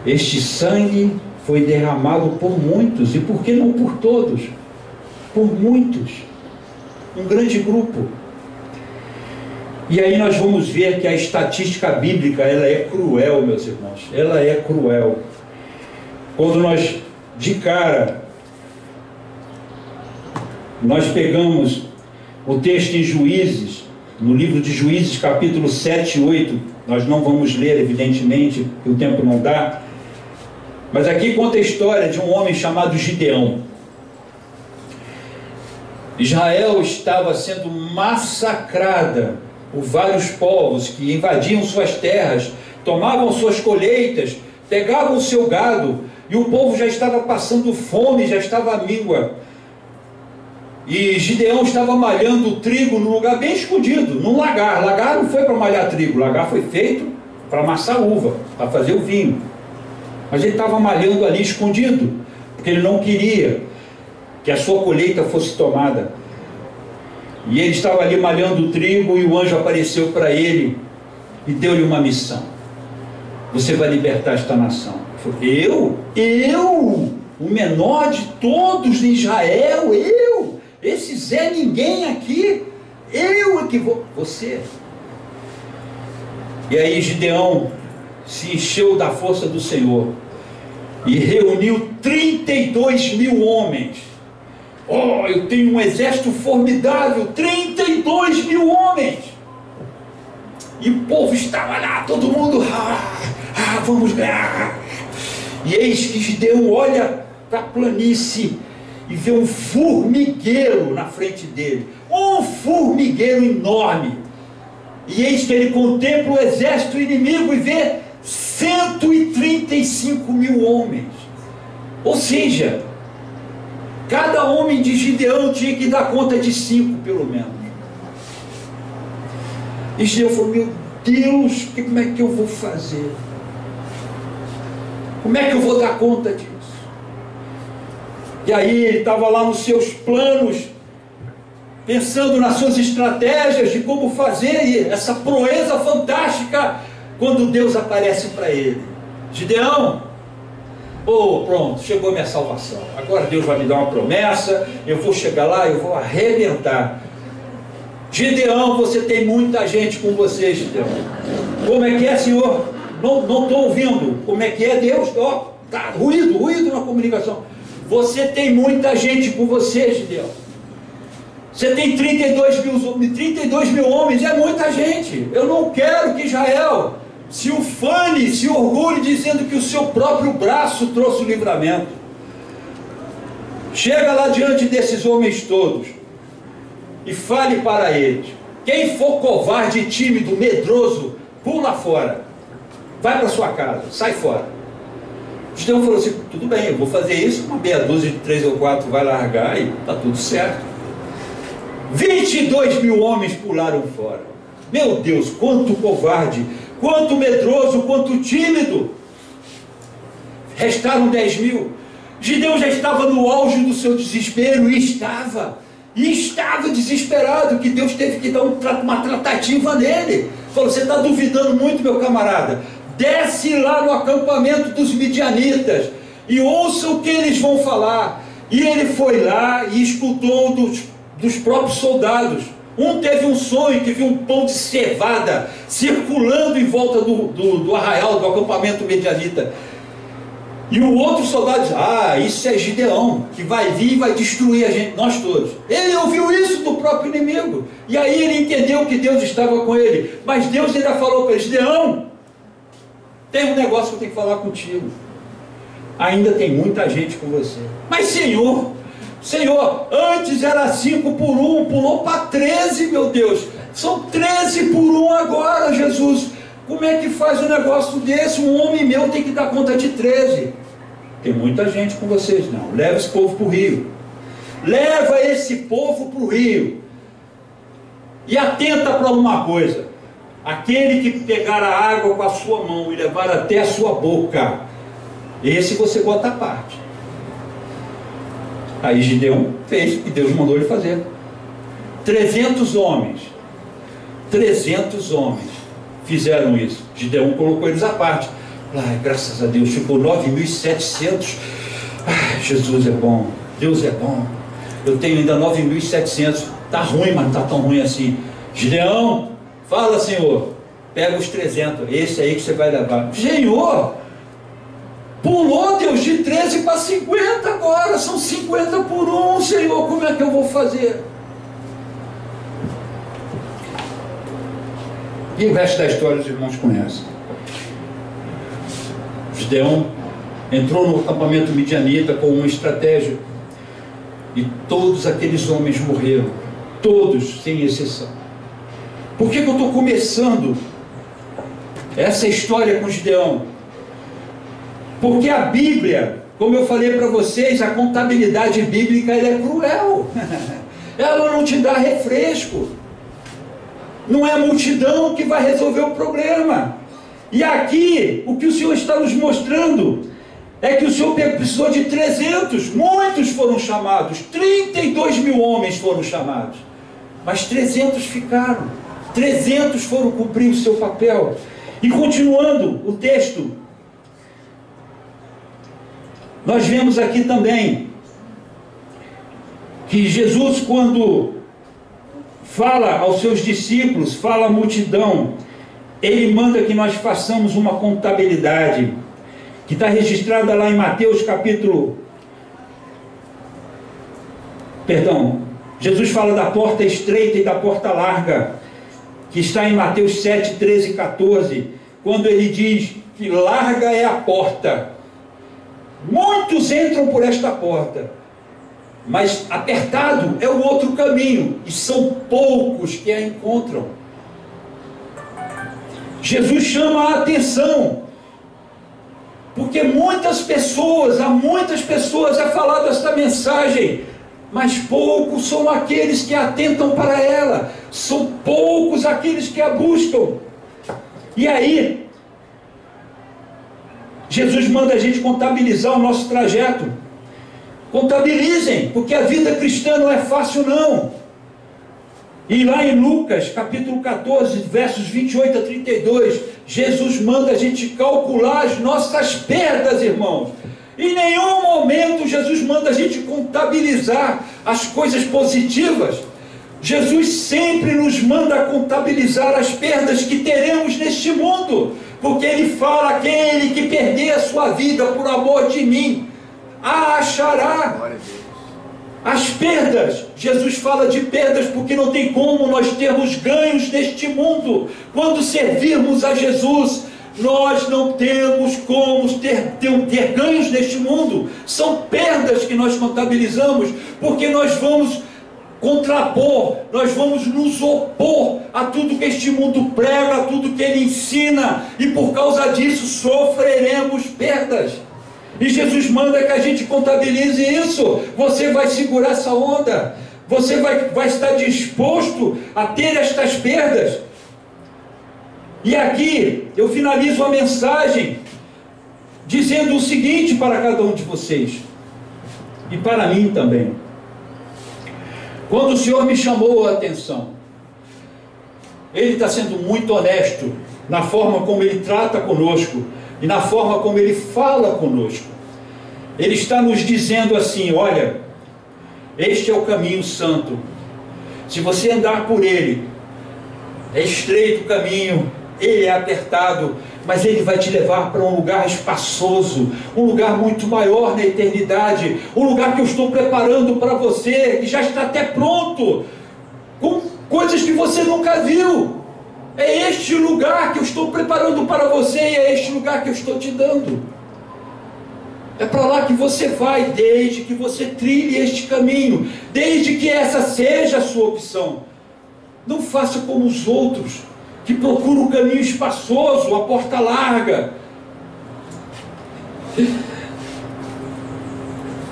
Este sangue foi derramado por muitos, e por que não por todos? Por muitos, um grande grupo. E aí nós vamos ver que a estatística bíblica, ela é cruel, meus irmãos, ela é cruel. Quando nós, de cara, nós pegamos o texto em Juízes, no livro de Juízes, capítulo 7 e 8, nós não vamos ler, evidentemente, porque o tempo não dá, mas aqui conta a história de um homem chamado Gideão. Israel estava sendo massacrada por vários povos que invadiam suas terras, tomavam suas colheitas, pegavam o seu gado, e o povo já estava passando fome, já estava à míngua. E Gideão estava malhando trigo num lugar bem escondido, num lagar. Lagar não foi para malhar trigo, lagar foi feito para amassar uva, para fazer o vinho. Mas ele estava malhando ali escondido, porque ele não queria que a sua colheita fosse tomada. E ele estava ali malhando o trigo, e o anjo apareceu para ele e deu-lhe uma missão: você vai libertar esta nação. Ele falou, eu, o menor de todos em Israel, eu, esse Zé ninguém aqui, eu é que vou, você. E aí Gideão se encheu da força do Senhor e reuniu 32 mil homens. Oh, eu tenho um exército formidável, 32 mil homens. E o povo estava lá, todo mundo, vamos ganhar. E eis que Gideão olha para a planície e vê um formigueiro na frente dele, um formigueiro enorme. E eis que ele contempla o exército inimigo e vê 135 mil homens. Ou seja, Cada homem de Gideão tinha que dar conta de 5, pelo menos. E Gideão falou: meu Deus, como é que eu vou fazer? Como é que eu vou dar conta disso? E aí ele estava lá nos seus planos, pensando nas suas estratégias de como fazer essa proeza fantástica, quando Deus aparece para ele. Gideão, pronto, chegou minha salvação. Agora Deus vai me dar uma promessa, eu vou chegar lá, eu vou arrebentar. Gideão, você tem muita gente com você, Gideão. Como é que é, Senhor? Não estou ouvindo. Como é que é, Deus? Tá, ruído na comunicação. Você tem muita gente com você, Gideão. Você tem 32 mil homens, é muita gente. Eu não quero que Israel se ufane, se orgulhe, dizendo que o seu próprio braço trouxe o livramento. Chega lá diante desses homens todos e fale para eles: quem for covarde, tímido, medroso, pula fora, vai para sua casa, sai fora. Gideão falou assim: tudo bem, eu vou fazer isso. Uma meia dúzia de 3 ou 4 vai largar e está tudo certo. 22 mil homens pularam fora. Meu Deus, quanto covarde, quanto medroso, quanto tímido. Restaram 10 mil. Gideão já estava no auge do seu desespero, e estava desesperado, que Deus teve que dar uma tratativa nele. Falou: você está duvidando muito, meu camarada? Desce lá no acampamento dos midianitas e ouça o que eles vão falar. E ele foi lá e escutou dos próprios soldados. Um teve um sonho que viu um pão de cevada circulando em volta do arraial, do acampamento midianita. E o outro soldado diz: isso é Gideão, que vai vir e vai destruir a gente, nós todos. Ele ouviu isso do próprio inimigo, e aí ele entendeu que Deus estava com ele. Mas Deus ainda falou para ele: Gideão, tem um negócio que eu tenho que falar contigo. Ainda tem muita gente com você. Mas Senhor, antes era 5 por 1, pulou para 13, meu Deus. São 13 por 1 agora, Jesus. Como é que faz um negócio desse? Um homem meu tem que dar conta de 13. Tem muita gente com vocês. Não, leva esse povo para o rio. Leva esse povo para o rio. E atenta para uma coisa: aquele que pegar a água com a sua mão e levar até a sua boca, esse você bota à parte. Aí Gideão fez o que Deus mandou ele fazer. 300 homens fizeram isso. Gideão colocou eles à parte. Graças a Deus, ficou 9.700. Jesus é bom, Deus é bom. Eu tenho ainda 9.700. Está ruim, mas não está tão ruim assim. Gideão, fala, Senhor, pega os 300, esse aí que você vai levar. Senhor, pulou Deus de 13 para 50 agora, são 50 por 1, Senhor, como é que eu vou fazer? E o resto da história os irmãos conhecem. Gideão entrou no acampamento midianita com uma estratégia, e todos aqueles homens morreram, todos, sem exceção. Por que eu estou começando essa história com Gideão? Porque a Bíblia, como eu falei para vocês, a contabilidade bíblica ela é cruel. Ela não te dá refresco. Não é a multidão que vai resolver o problema. E aqui, o que o Senhor está nos mostrando é que o Senhor precisou de 300. Muitos foram chamados, 32 mil homens foram chamados, mas 300 ficaram. 300 foram cumprir o seu papel. E continuando o texto, nós vemos aqui também que Jesus, quando fala aos seus discípulos, fala à multidão, ele manda que nós façamos uma contabilidade, que está registrada lá em Mateus capítulo... Jesus fala da porta estreita e da porta larga, que está em Mateus 7, 13 e 14, quando ele diz que larga é a porta. Muitos entram por esta porta, mas apertado é o outro caminho, e são poucos que a encontram. Jesus chama a atenção Porque há muitas pessoas é falado esta mensagem, mas poucos são aqueles que atentam para ela, são poucos aqueles que a buscam. E aí, Jesus manda a gente contabilizar o nosso trajeto. Contabilizem, porque a vida cristã não é fácil não. E lá em Lucas, capítulo 14, versos 28 a 32, Jesus manda a gente calcular as nossas perdas, irmãos. Em nenhum momento Jesus manda a gente contabilizar as coisas positivas. Jesus sempre nos manda contabilizar as perdas que teremos neste mundo, porque Ele fala: aquele que perder a sua vida por amor de mim, a achará. As perdas, Jesus fala de perdas porque não tem como nós termos ganhos neste mundo. Quando servirmos a Jesus, nós não temos como ter ganhos neste mundo. São perdas que nós contabilizamos, porque nós vamos contrapor, nós vamos nos opor a tudo que este mundo prega, a tudo que ele ensina, e por causa disso sofreremos perdas. E Jesus manda que a gente contabilize isso. Você vai segurar essa onda? Você vai estar disposto a ter estas perdas? E aqui eu finalizo a mensagem dizendo o seguinte para cada um de vocês, e para mim também. Quando o Senhor me chamou a atenção, Ele está sendo muito honesto na forma como Ele trata conosco e na forma como Ele fala conosco. Ele está nos dizendo assim: olha, este é o caminho santo. Se você andar por ele, é estreito o caminho, ele é apertado, mas ele vai te levar para um lugar espaçoso, um lugar muito maior na eternidade, um lugar que eu estou preparando para você, que já está até pronto, com coisas que você nunca viu. É este lugar que eu estou preparando para você, e é este lugar que eu estou te dando. É para lá que você vai, desde que você trilhe este caminho, desde que essa seja a sua opção. Não faça como os outros, que procuram um caminho espaçoso, a porta larga.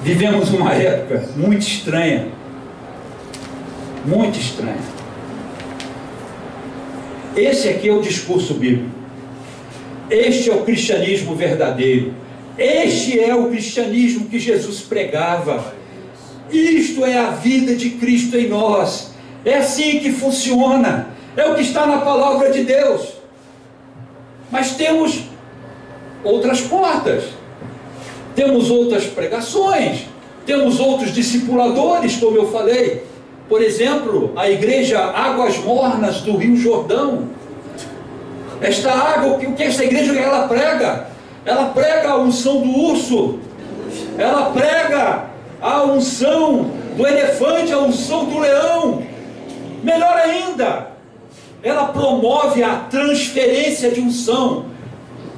Vivemos uma época muito estranha, muito estranha. Esse aqui é o discurso bíblico. Este é o cristianismo verdadeiro. Este é o cristianismo que Jesus pregava. Isto é a vida de Cristo em nós. É assim que funciona. É o que está na palavra de Deus. Mas temos outras portas. Temos outras pregações. Temos outros discipuladores, como eu falei. Por exemplo, a igreja Águas Mornas do Rio Jordão. Esta água, o que esta igreja ela prega? Ela prega a unção do urso, ela prega a unção do elefante, a unção do leão. Melhor ainda, ela promove a transferência de unção.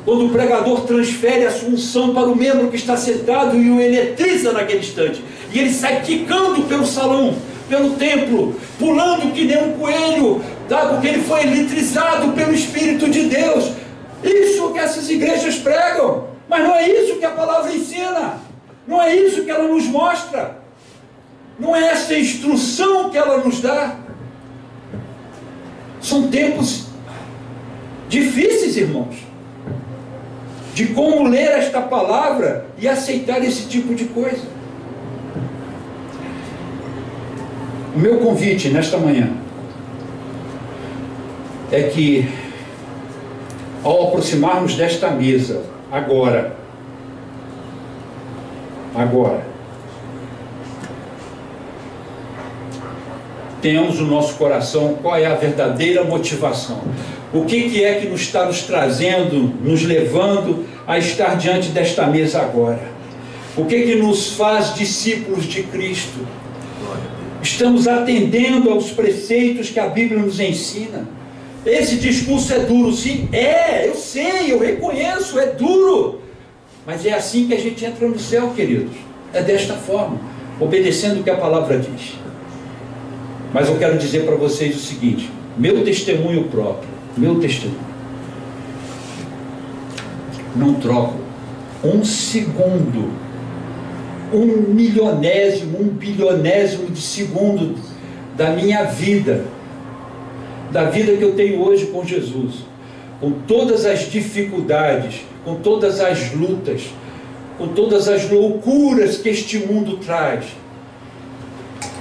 Quando o pregador transfere a sua unção para o membro que está sentado e o eletriza naquele instante, e ele sai quicando pelo salão, pelo templo, pulando que nem um coelho, tá? Porque ele foi eletrizado pelo Espírito de Deus. Isso que essas igrejas pregam, mas não é isso que a palavra ensina, não é isso que ela nos mostra, não é essa instrução que ela nos dá. São tempos difíceis, irmãos, de como ler esta palavra e aceitar esse tipo de coisa. O meu convite nesta manhã é que, ao aproximarmos desta mesa, agora, tenhamos no nosso coração qual é a verdadeira motivação. O que é que nos está nos trazendo, nos levando a estar diante desta mesa agora? O que nos faz discípulos de Cristo? Estamos atendendo aos preceitos que a Bíblia nos ensina? Esse discurso é duro, sim? Eu sei, eu reconheço, é duro. Mas é assim que a gente entra no céu, queridos. É desta forma, obedecendo o que a palavra diz. Mas eu quero dizer para vocês o seguinte: meu testemunho próprio, meu testemunho, não troco um segundo, um milionésimo, um bilionésimo de segundo da minha vida, da vida que eu tenho hoje com Jesus, com todas as dificuldades, com todas as lutas, com todas as loucuras que este mundo traz.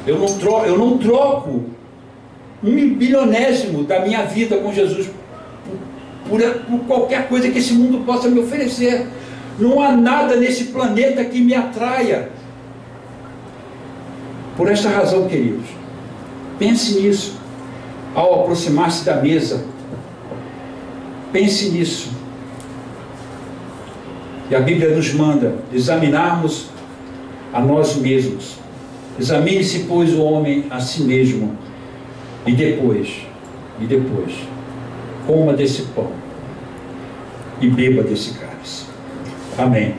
Eu não troco um bilionésimo da minha vida com Jesus por qualquer coisa que esse mundo possa me oferecer. Não há nada nesse planeta que me atraia. Por esta razão, queridos, pense nisso ao aproximar-se da mesa. Pense nisso. E a Bíblia nos manda examinarmos a nós mesmos. Examine-se, pois, o homem a si mesmo, e depois, coma desse pão e beba desse cálice. Amém.